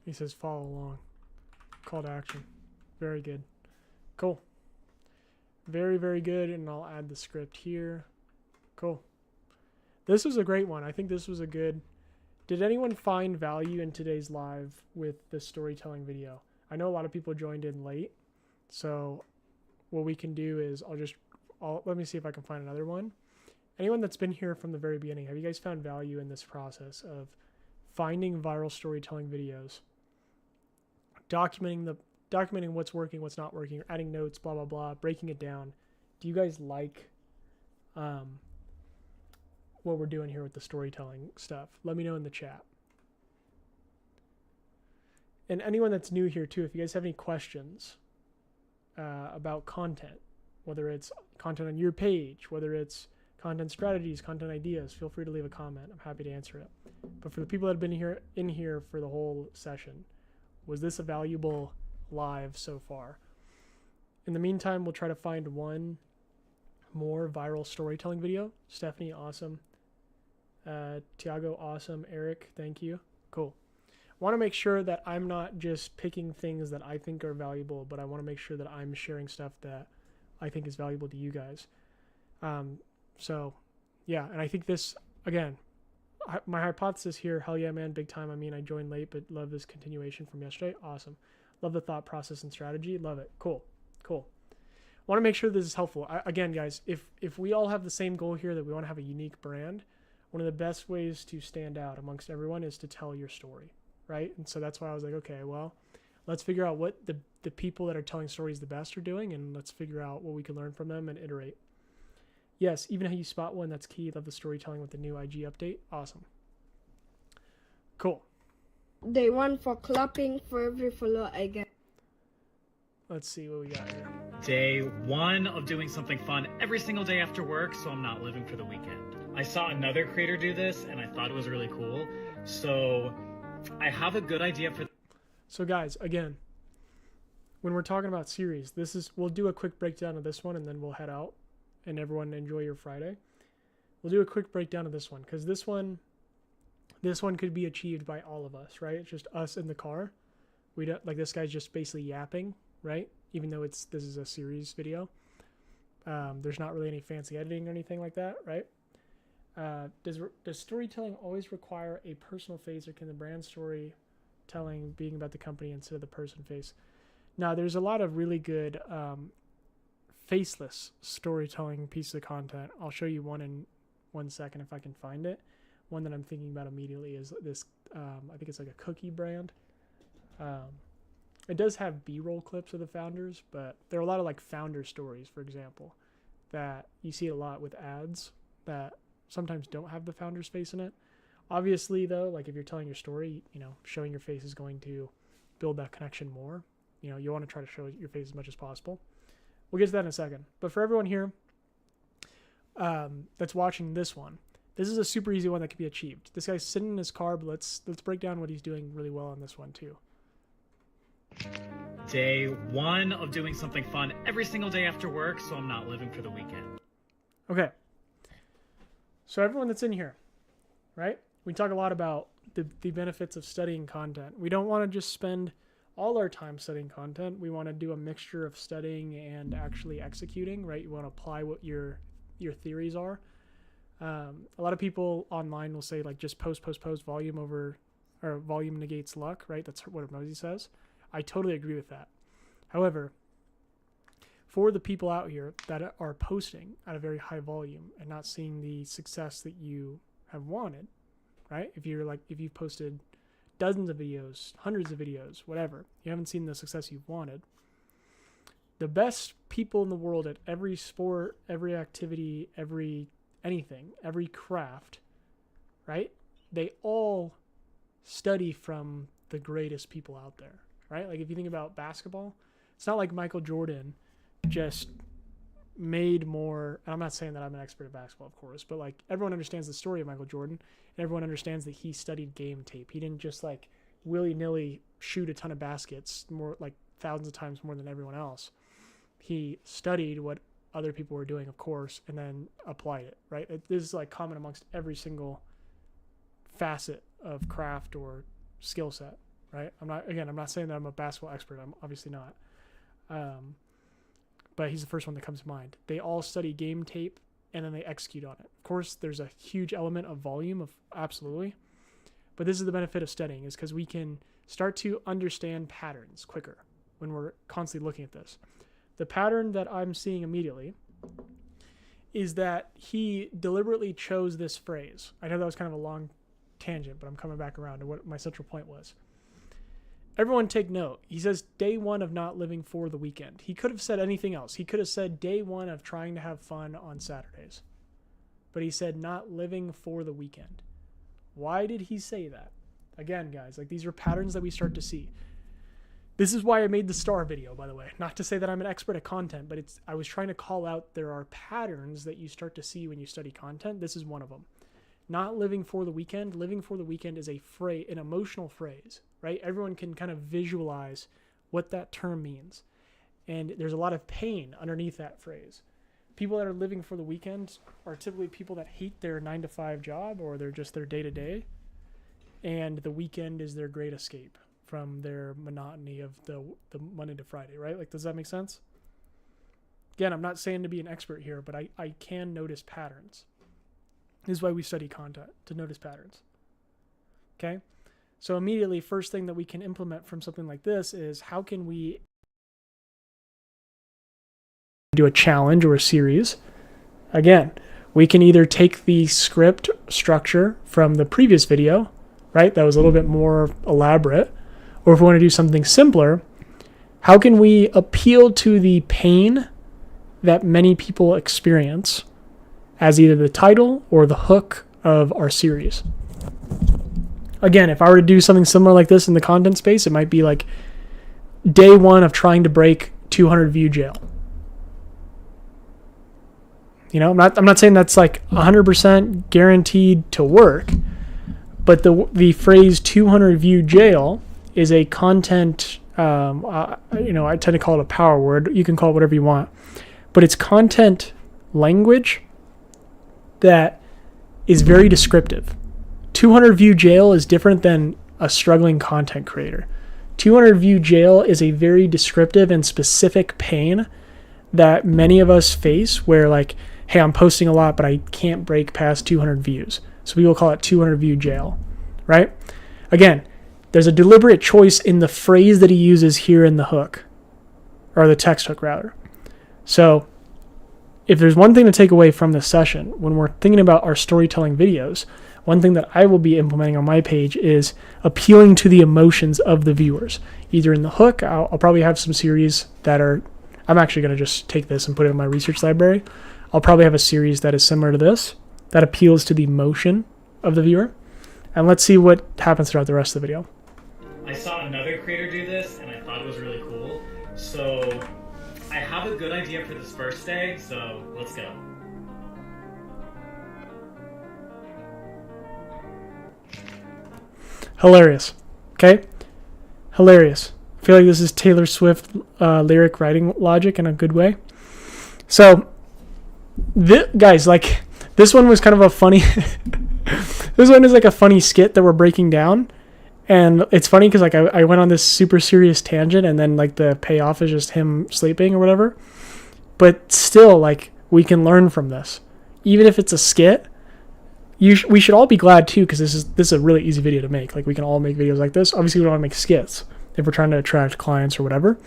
He says follow along. Call to action. Very good. Cool. Very, very good. And I'll add the script here. Cool. This was a great one. I think this was a good... Did anyone find value in today's live with the storytelling video? I know a lot of people joined in late. So what we can do is let me see if I can find another one. Anyone that's been here from the very beginning, have you guys found value in this process of finding viral storytelling videos? Documenting what's working, what's not working, adding notes, blah, blah, blah, breaking it down. Do you guys like what we're doing here with the storytelling stuff? Let me know in the chat. And anyone that's new here too, if you guys have any questions about content, whether it's content on your page, whether it's content strategies, content ideas, feel free to leave a comment. I'm happy to answer it. But for the people that have been in here for the whole session, was this a valuable live so far? In the meantime, we'll try to find one more viral storytelling video. Stephanie, awesome. Tiago, awesome. Eric, thank you. Cool. Want to make sure that I'm not just picking things that I think are valuable, but I want to make sure that I'm sharing stuff that I think is valuable to you guys. So yeah, and I think this, again, my hypothesis here, hell yeah, man, big time. I mean, I joined late, but love this continuation from yesterday. Awesome. Love the thought process and strategy. Love it. Cool. Want to make sure this is helpful. Again, guys, if we all have the same goal here that we want to have a unique brand, one of the best ways to stand out amongst everyone is to tell your story, right? And so that's why I was like, okay, well, let's figure out what the people that are telling stories the best are doing, and let's figure out what we can learn from them and iterate. Yes, even how you spot one, that's key. Love the storytelling with the new IG update. Awesome. Cool. Day one for clapping for every follower I get. Let's see what we got here. Day one of doing something fun every single day after work, so I'm not living for the weekend. I saw another creator do this and I thought it was really cool. So I have a good idea for... So guys, again, when we're talking about series, we'll do a quick breakdown of this one and then we'll head out and everyone enjoy your Friday. We'll do a quick breakdown of this one because this one could be achieved by all of us, right? It's just us in the car. We don't, like, this guy's just basically yapping, right? Even though this is a series video. There's not really any fancy editing or anything like that, right? Does storytelling always require a personal face, or can the brand storytelling being about the company instead of the person face? Now, there's a lot of really good faceless storytelling pieces of content. I'll show you one in 1 second if I can find it. One that I'm thinking about immediately is this, I think it's like a cookie brand. It does have B-roll clips of the founders, but there are a lot of like founder stories, for example, that you see a lot with ads that sometimes don't have the founder's face in it. Obviously, though, like if you're telling your story, showing your face is going to build that connection more. You want to try to show your face as much as possible. We'll get to that in a second. But for everyone here that's watching this one, this is a super easy one that can be achieved. This guy's sitting in his car, but let's break down what he's doing really well on this one too. Day one of doing something fun every single day after work, so I'm not living for the weekend. Okay. So everyone that's in here, right? We talk a lot about the benefits of studying content. We don't want to just spend all our time studying content. We want to do a mixture of studying and actually executing, right? You want to apply what your theories are. A lot of people online will say like just post, volume over, or volume negates luck, right? That's what Mosey says. I totally agree with that. However, for the people out here that are posting at a very high volume and not seeing the success that you have wanted, right? If you've posted dozens of videos, hundreds of videos, whatever, you haven't seen the success you've wanted. The best people in the world at every sport, every activity, every craft, right? They all study from the greatest people out there, right? Like if you think about basketball, it's not like Michael Jordan just made more, and I'm not saying that I'm an expert at basketball, of course, but like everyone understands the story of Michael Jordan and everyone understands that he studied game tape. He didn't just like willy-nilly shoot a ton of baskets, more like thousands of times more than everyone else. He studied what other people were doing, of course, and then applied it, right? This is like common amongst every single facet of craft or skill set, right? I'm not saying that I'm a basketball expert. I'm obviously not. But he's the first one that comes to mind. They all study game tape and then they execute on it. Of course, there's a huge element of volume, of absolutely. But this is the benefit of studying, is because we can start to understand patterns quicker when we're constantly looking at this. The pattern that I'm seeing immediately is that he deliberately chose this phrase. I know that was kind of a long tangent, but I'm coming back around to what my central point was. Everyone take note. He says day one of not living for the weekend. He could have said anything else. He could have said day one of trying to have fun on Saturdays. But he said not living for the weekend. Why did he say that? Again, guys, like these are patterns that we start to see. This is why I made the star video, by the way. Not to say that I'm an expert at content, but I was trying to call out there are patterns that you start to see when you study content. This is one of them. Not living for the weekend. Living for the weekend is an emotional phrase, right? Everyone can kind of visualize what that term means. And there's a lot of pain underneath that phrase. People that are living for the weekend are typically people that hate their 9-to-5 job, or they're just their day-to-day. And the weekend is their great escape from their monotony of the Monday to Friday, right? Like, does that make sense? Again, I'm not saying to be an expert here, but I can notice patterns. This is why we study content, to notice patterns. Okay? So immediately, first thing that we can implement from something like this is how can we do a challenge or a series? Again, we can either take the script structure from the previous video, right? That was a little bit more elaborate. Or if we want to do something simpler, how can we appeal to the pain that many people experience as either the title or the hook of our series? Again, if I were to do something similar like this in the content space, it might be like day one of trying to break 200 view jail, You know, I'm not saying that's like 100% guaranteed to work, but the phrase 200 view jail is a content, you know, I tend to call it a power word. You can call it whatever you want, but it's content language that is very descriptive. 200 view jail is different than a struggling content creator. 200 view jail is a very descriptive and specific pain that many of us face where like, hey, I'm posting a lot, but I can't break past 200 views. So we will call it 200 view jail, right? Again, there's a deliberate choice in the phrase that he uses here in the hook, or the text hook rather. So if there's one thing to take away from this session, when we're thinking about our storytelling videos, one thing that I will be implementing on my page is appealing to the emotions of the viewers. Either in the hook, I'll probably have some series that are, I'm actually going to just take this and put it in my research library. I'll probably have a series that is similar to this, that appeals to the emotion of the viewer. And let's see what happens throughout the rest of the video. I saw another creator do this and I thought it was really cool. So I have a good idea for this first day, so let's go. Hilarious. Okay? Hilarious. I feel like this is Taylor Swift lyric writing logic in a good way. So, guys, like, this one was kind of a funny... this one is like a funny skit that we're breaking down. And it's funny because like I went on this super serious tangent and then like the payoff is just him sleeping or whatever. But still, like, we can learn from this. Even if it's a skit, we should all be glad too, because this is a really easy video to make. Like, we can all make videos like this. Obviously, we don't want to make skits if we're trying to attract clients or whatever.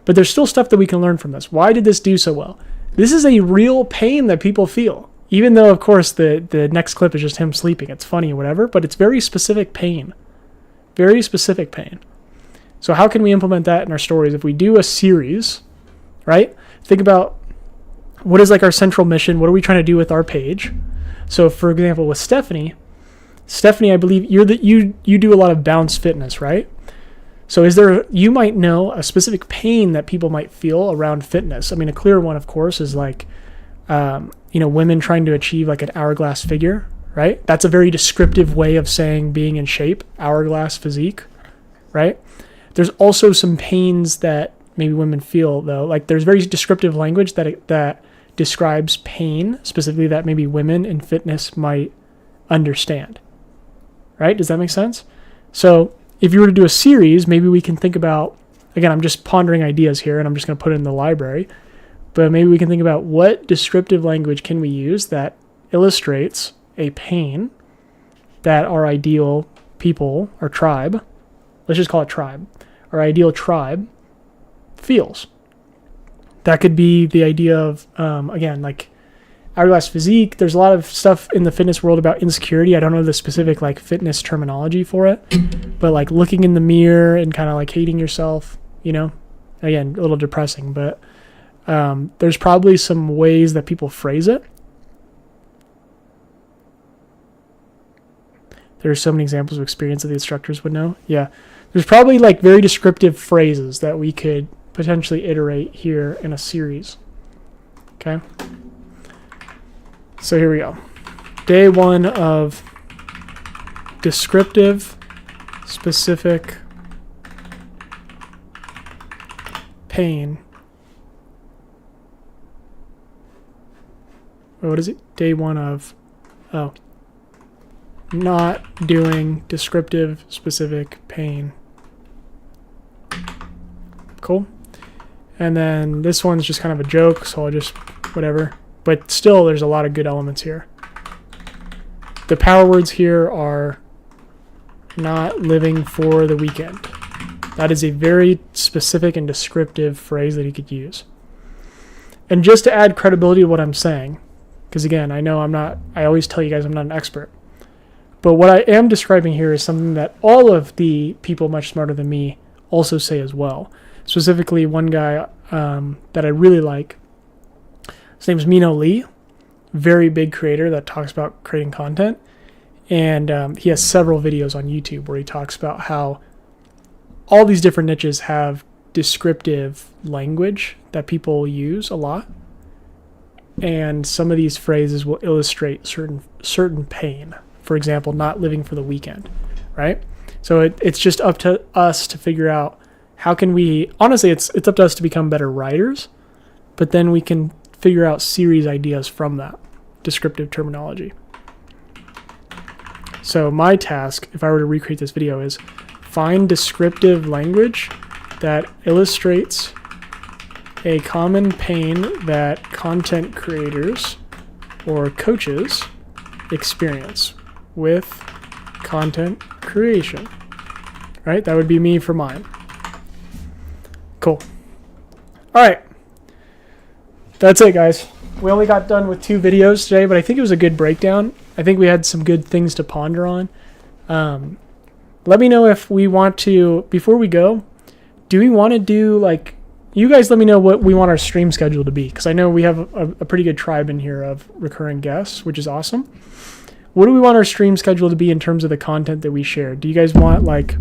But there's still stuff that we can learn from this. Why did this do so well? This is a real pain that people feel. Even though, of course, the next clip is just him sleeping. It's funny or whatever, but it's very specific pain. Very specific pain. So how can we implement that in our stories? If we do a series, right? Think about what is like our central mission? What are we trying to do with our page? So, for example, with Stephanie, I believe you do a lot of bounce fitness, right? So you might know a specific pain that people might feel around fitness. I mean, a clear one, of course, is like, women trying to achieve like an hourglass figure, right? That's a very descriptive way of saying being in shape, hourglass physique, right? There's also some pains that maybe women feel, though. Like, there's very descriptive language that describes pain, specifically that maybe women in fitness might understand, right? Does that make sense? So if you were to do a series, maybe we can think about, again, I'm just pondering ideas here and I'm just going to put it in the library, but maybe we can think about what descriptive language can we use that illustrates a pain that our ideal people or tribe, let's just call it tribe, our ideal tribe feels. That could be the idea of, again, like hourglass physique. There's a lot of stuff in the fitness world about insecurity. I don't know the specific like fitness terminology for it, but like looking in the mirror and kind of like hating yourself, again, a little depressing, but there's probably some ways that people phrase it. There's so many examples of experience that the instructors would know. Yeah. There's probably like very descriptive phrases that we could potentially iterate here in a series. Okay. So here we go. Day 1 of descriptive, specific pain. What is it? Day 1 of, not doing descriptive, specific pain. Cool. And then this one's just kind of a joke, so I'll just, whatever. But still, there's a lot of good elements here. The power words here are not living for the weekend. That is a very specific and descriptive phrase that he could use. And just to add credibility to what I'm saying, because again, I always tell you guys I'm not an expert. But what I am describing here is something that all of the people much smarter than me also say as well. Specifically, one guy that I really like, his name's Mino Lee, very big creator that talks about creating content. And he has several videos on YouTube where he talks about how all these different niches have descriptive language that people use a lot. and some of these phrases will illustrate certain pain. For example, not living for the weekend, right? So it's just up to us to figure out how can we, honestly, it's up to us to become better writers, but then we can figure out series ideas from that descriptive terminology. So my task, if I were to recreate this video, is find descriptive language that illustrates a common pain that content creators or coaches experience with content creation. Right? That would be me for mine. Cool. All right. That's it, guys. We only got done with 2 videos today, but I think it was a good breakdown. I think we had some good things to ponder on. Let me know if we want to, before we go, do we want to do, like, you guys let me know what we want our stream schedule to be, because I know we have a pretty good tribe in here of recurring guests, which is awesome. What do we want our stream schedule to be in terms of the content that we share? Do you guys want, like,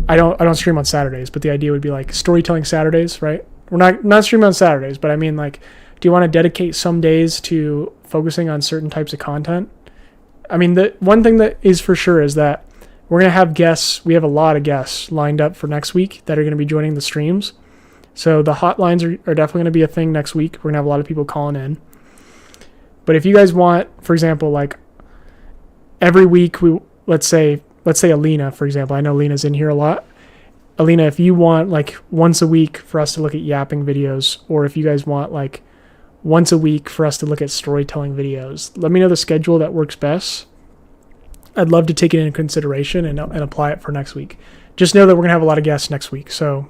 I don't stream on Saturdays, but the idea would be like storytelling Saturdays, right? We're not streaming on Saturdays, but I mean, like, do you want to dedicate some days to focusing on certain types of content? I mean, the one thing that is for sure is that we're going to have guests. We have a lot of guests lined up for next week that are going to be joining the streams. So the hotlines are definitely going to be a thing next week. We're going to have a lot of people calling in. But if you guys want, for example, like every week, let's say Alina, for example. I know Alina's in here a lot. Alina, if you want like once a week for us to look at yapping videos, or if you guys want like once a week for us to look at storytelling videos, let me know the schedule that works best. I'd love to take it into consideration and apply it for next week. Just know that we're going to have a lot of guests next week, so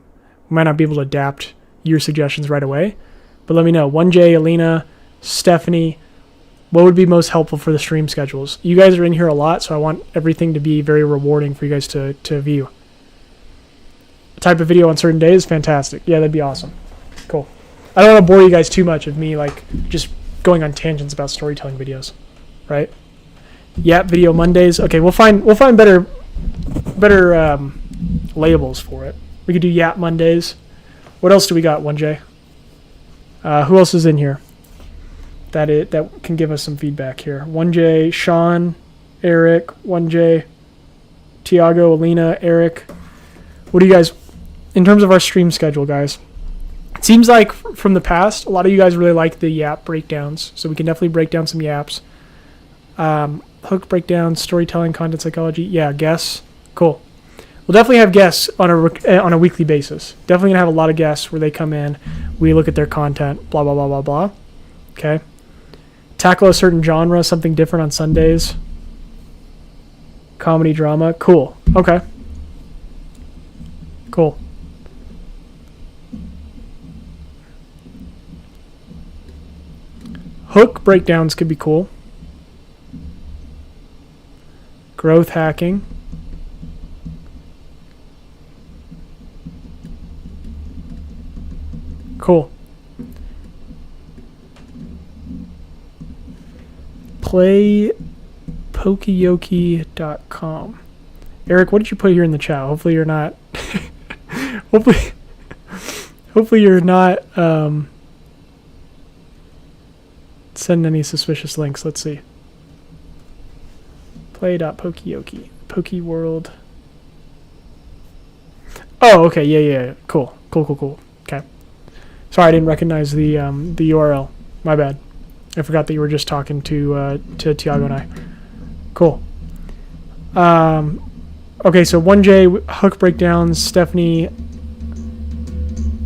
we might not be able to adapt your suggestions right away. But let me know. 1J, Alina, Stephanie, what would be most helpful for the stream schedules? You guys are in here a lot, so I want everything to be very rewarding for you guys to view. A type of video on certain days, fantastic. Yeah, that'd be awesome. Cool. I don't want to bore you guys too much of me like just going on tangents about storytelling videos, right? Yap video Mondays. Okay, we'll find better labels for it. We could do Yap Mondays. What else do we got? 1J. Who else is in here? That can give us some feedback here. 1J, Sean, Eric, 1J, Tiago, Alina, Eric. What do you guys, in terms of our stream schedule, guys? It seems like from the past, a lot of you guys really like the yap breakdowns, so we can definitely break down some yaps. Hook breakdowns, storytelling, content psychology. Yeah, guests. Cool. We'll definitely have guests on a weekly basis. Definitely gonna have a lot of guests where they come in, we look at their content, blah blah blah blah blah. Okay. Tackle a certain genre, something different on Sundays. Comedy, drama. Cool. Okay. Cool. Hook breakdowns could be cool. Growth hacking. Cool. Playpokeyoki.com. Eric, what did you put here in the chat? Hopefully you're not hopefully you're not sending any suspicious links. Let's see. Play.pokeyoki. Pokeworld. Oh, okay. Yeah. Cool. Okay. Sorry, I didn't recognize the URL. My bad. I forgot that you were just talking to Tiago and I. Cool. Okay, so 1J, hook breakdowns, Stephanie,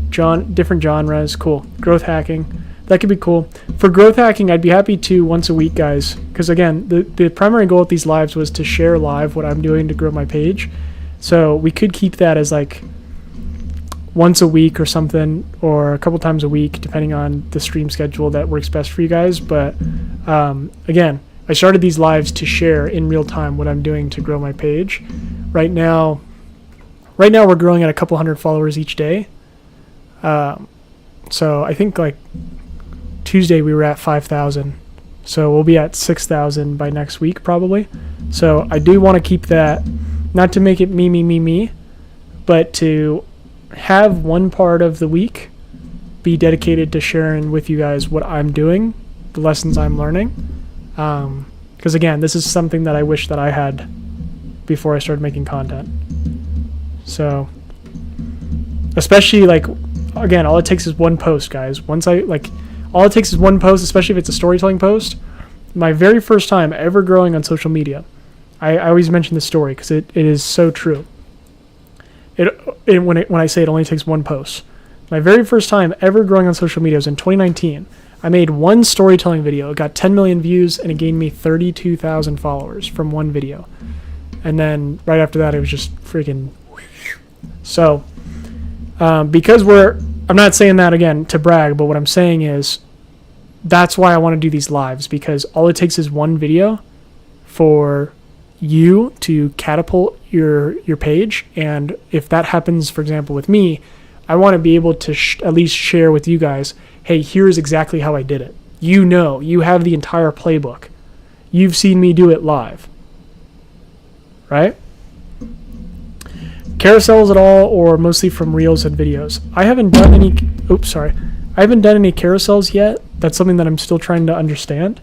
John, different genres. Cool. Growth hacking. That could be cool. For growth hacking, I'd be happy to once a week, guys. Because again, the primary goal of these lives was to share live what I'm doing to grow my page. So we could keep that as like once a week or something, or a couple times a week, depending on the stream schedule that works best for you guys. But again, I started these lives to share in real time what I'm doing to grow my page. Right now we're growing at a couple hundred followers each day. So I think like Tuesday we were at 5,000. So we'll be at 6,000 by next week probably. So I do want to keep that, not to make it me, but to have one part of the week be dedicated to sharing with you guys what I'm doing, the lessons I'm learning. Because again, this is something that I wish that I had before I started making content. So, especially like, again, all it takes is one post, guys. All it takes is one post, especially if it's a storytelling post. My very first time ever growing on social media, I always mention this story because it is so true. When I say it only takes one post. My very first time ever growing on social media was in 2019. I made one storytelling video. It got 10 million views, and it gained me 32,000 followers from one video. And then right after that, it was just freaking... So, because I'm not saying that, again, to brag, but what I'm saying is that's why I want to do these lives, because all it takes is one video for you to catapult your page. And if that happens, for example, with me, I want to be able to at least share with you guys, hey, here's exactly how I did it. You have the entire playbook. You've seen me do it live. Right? Carousels at all, or mostly from reels and videos? I haven't done any carousels yet. That's something that I'm still trying to understand.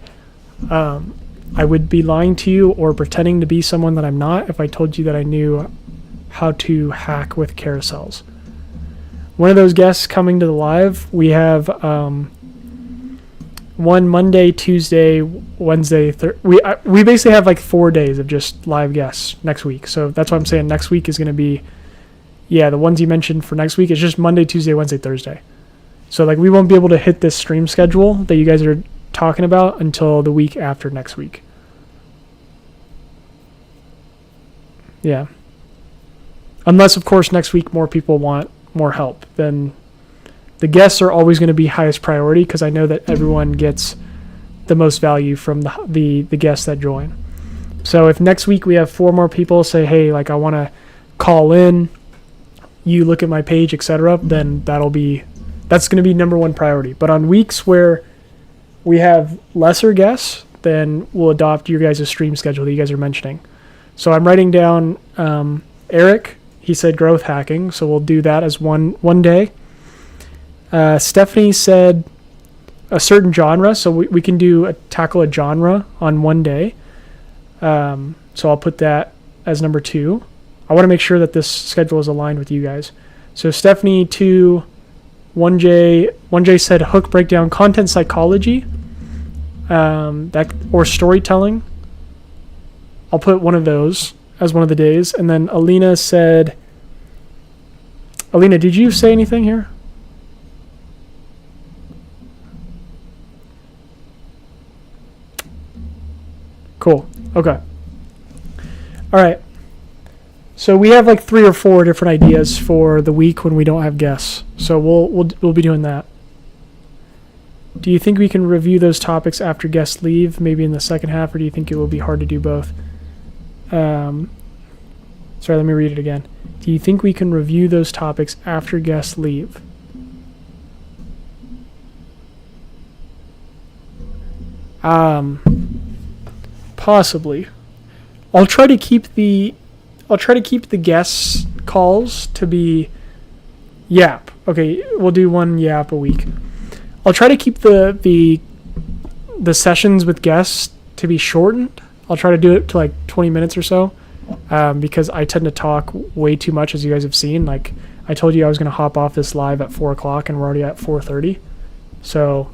I would be lying to you or pretending to be someone that I'm not if I told you that I knew how to hack with carousels. One of those guests coming to the live, we have one Monday, Tuesday, Wednesday, we basically have like 4 days of just live guests next week. So that's why I'm saying next week is going to be, the ones you mentioned for next week is just Monday, Tuesday, Wednesday, Thursday. So like we won't be able to hit this stream schedule that you guys are talking about until the week after next week. Yeah. Unless, of course, next week more people want more help, then the guests are always going to be highest priority because I know that everyone gets the most value from the guests that join. So if next week we have 4 more people say, hey, like I want to call in, you look at my page, etc., then that's going to be number one priority. But on weeks where we have lesser guests, then we'll adopt your guys' stream schedule that you guys are mentioning. So I'm writing down Eric. He said growth hacking, so we'll do that as one day. Stephanie said a certain genre, so we can tackle a genre on one day. So I'll put that as number 2. I want to make sure that this schedule is aligned with you guys. So Stephanie 2, 1J said hook breakdown, content psychology, or storytelling. I'll put one of those as one of the days. And then Alina, did you say anything here? Cool. Okay. All right. So we have like 3 or 4 different ideas for the week when we don't have guests. So we'll be doing that. Do you think we can review those topics after guests leave, maybe in the second half, or do you think it will be hard to do both? Sorry, let me read it again. Do you think we can review those topics after guests leave? Possibly. I'll try to keep the guests calls to be yap. Okay, we'll do one yap a week. I'll try to keep the sessions with guests to be shortened. I'll try to do it to like 20 minutes or so, because I tend to talk way too much, as you guys have seen. Like I told you I was going to hop off this live at 4 o'clock and we're already at 4:30. So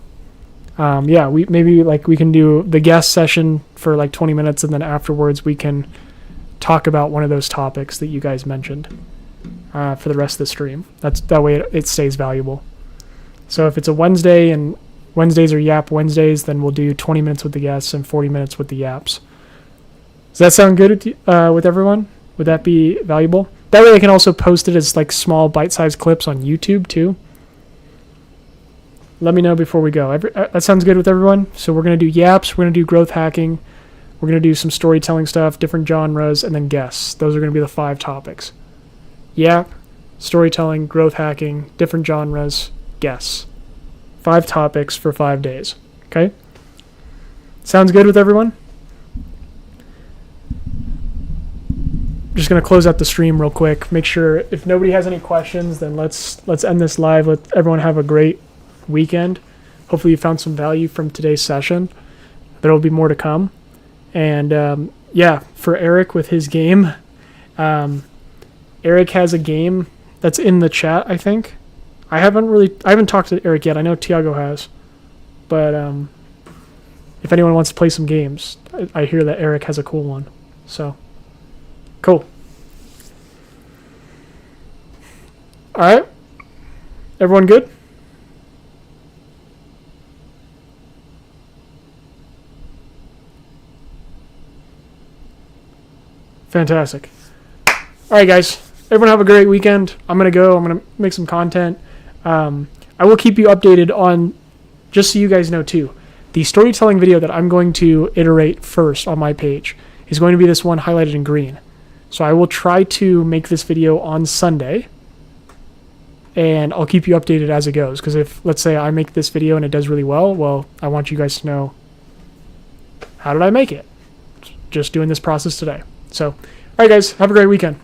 we can do the guest session for like 20 minutes, and then afterwards we can talk about one of those topics that you guys mentioned for the rest of the stream. That way it stays valuable. So if it's a Wednesday and Wednesdays are Yap Wednesdays, then we'll do 20 minutes with the guests and 40 minutes with the Yaps. Does that sound good with everyone? Would that be valuable? That way I can also post it as like small bite-sized clips on YouTube too. Let me know before we go. That sounds good with everyone? So we're going to do Yaps, we're going to do growth hacking, we're going to do some storytelling stuff, different genres, and then guests. Those are going to be the 5 topics. Yap, storytelling, growth hacking, different genres, guests. 5 topics for 5 days. Okay? Sounds good with everyone? Just going to close out the stream real quick. Make sure if nobody has any questions, then let's end this live. Let everyone have a great weekend. Hopefully you found some value from today's session. There will be more to come. And yeah, for Eric with his game, Eric has a game that's in the chat, I think. I haven't talked to Eric yet. I know Tiago has. But if anyone wants to play some games, I hear that Eric has a cool one. So, cool. All right. Everyone good? Fantastic. All right, guys. Everyone have a great weekend. I'm going to go. I'm going to make some content. I will keep you updated on, just so you guys know too, the storytelling video that I'm going to iterate first on my page is going to be this one highlighted in green. So I will try to make this video on Sunday, and I'll keep you updated as it goes. Because if, let's say, I make this video and it does really well, well, I want you guys to know, how did I make it? Just doing this process today. So, all right, guys, have a great weekend.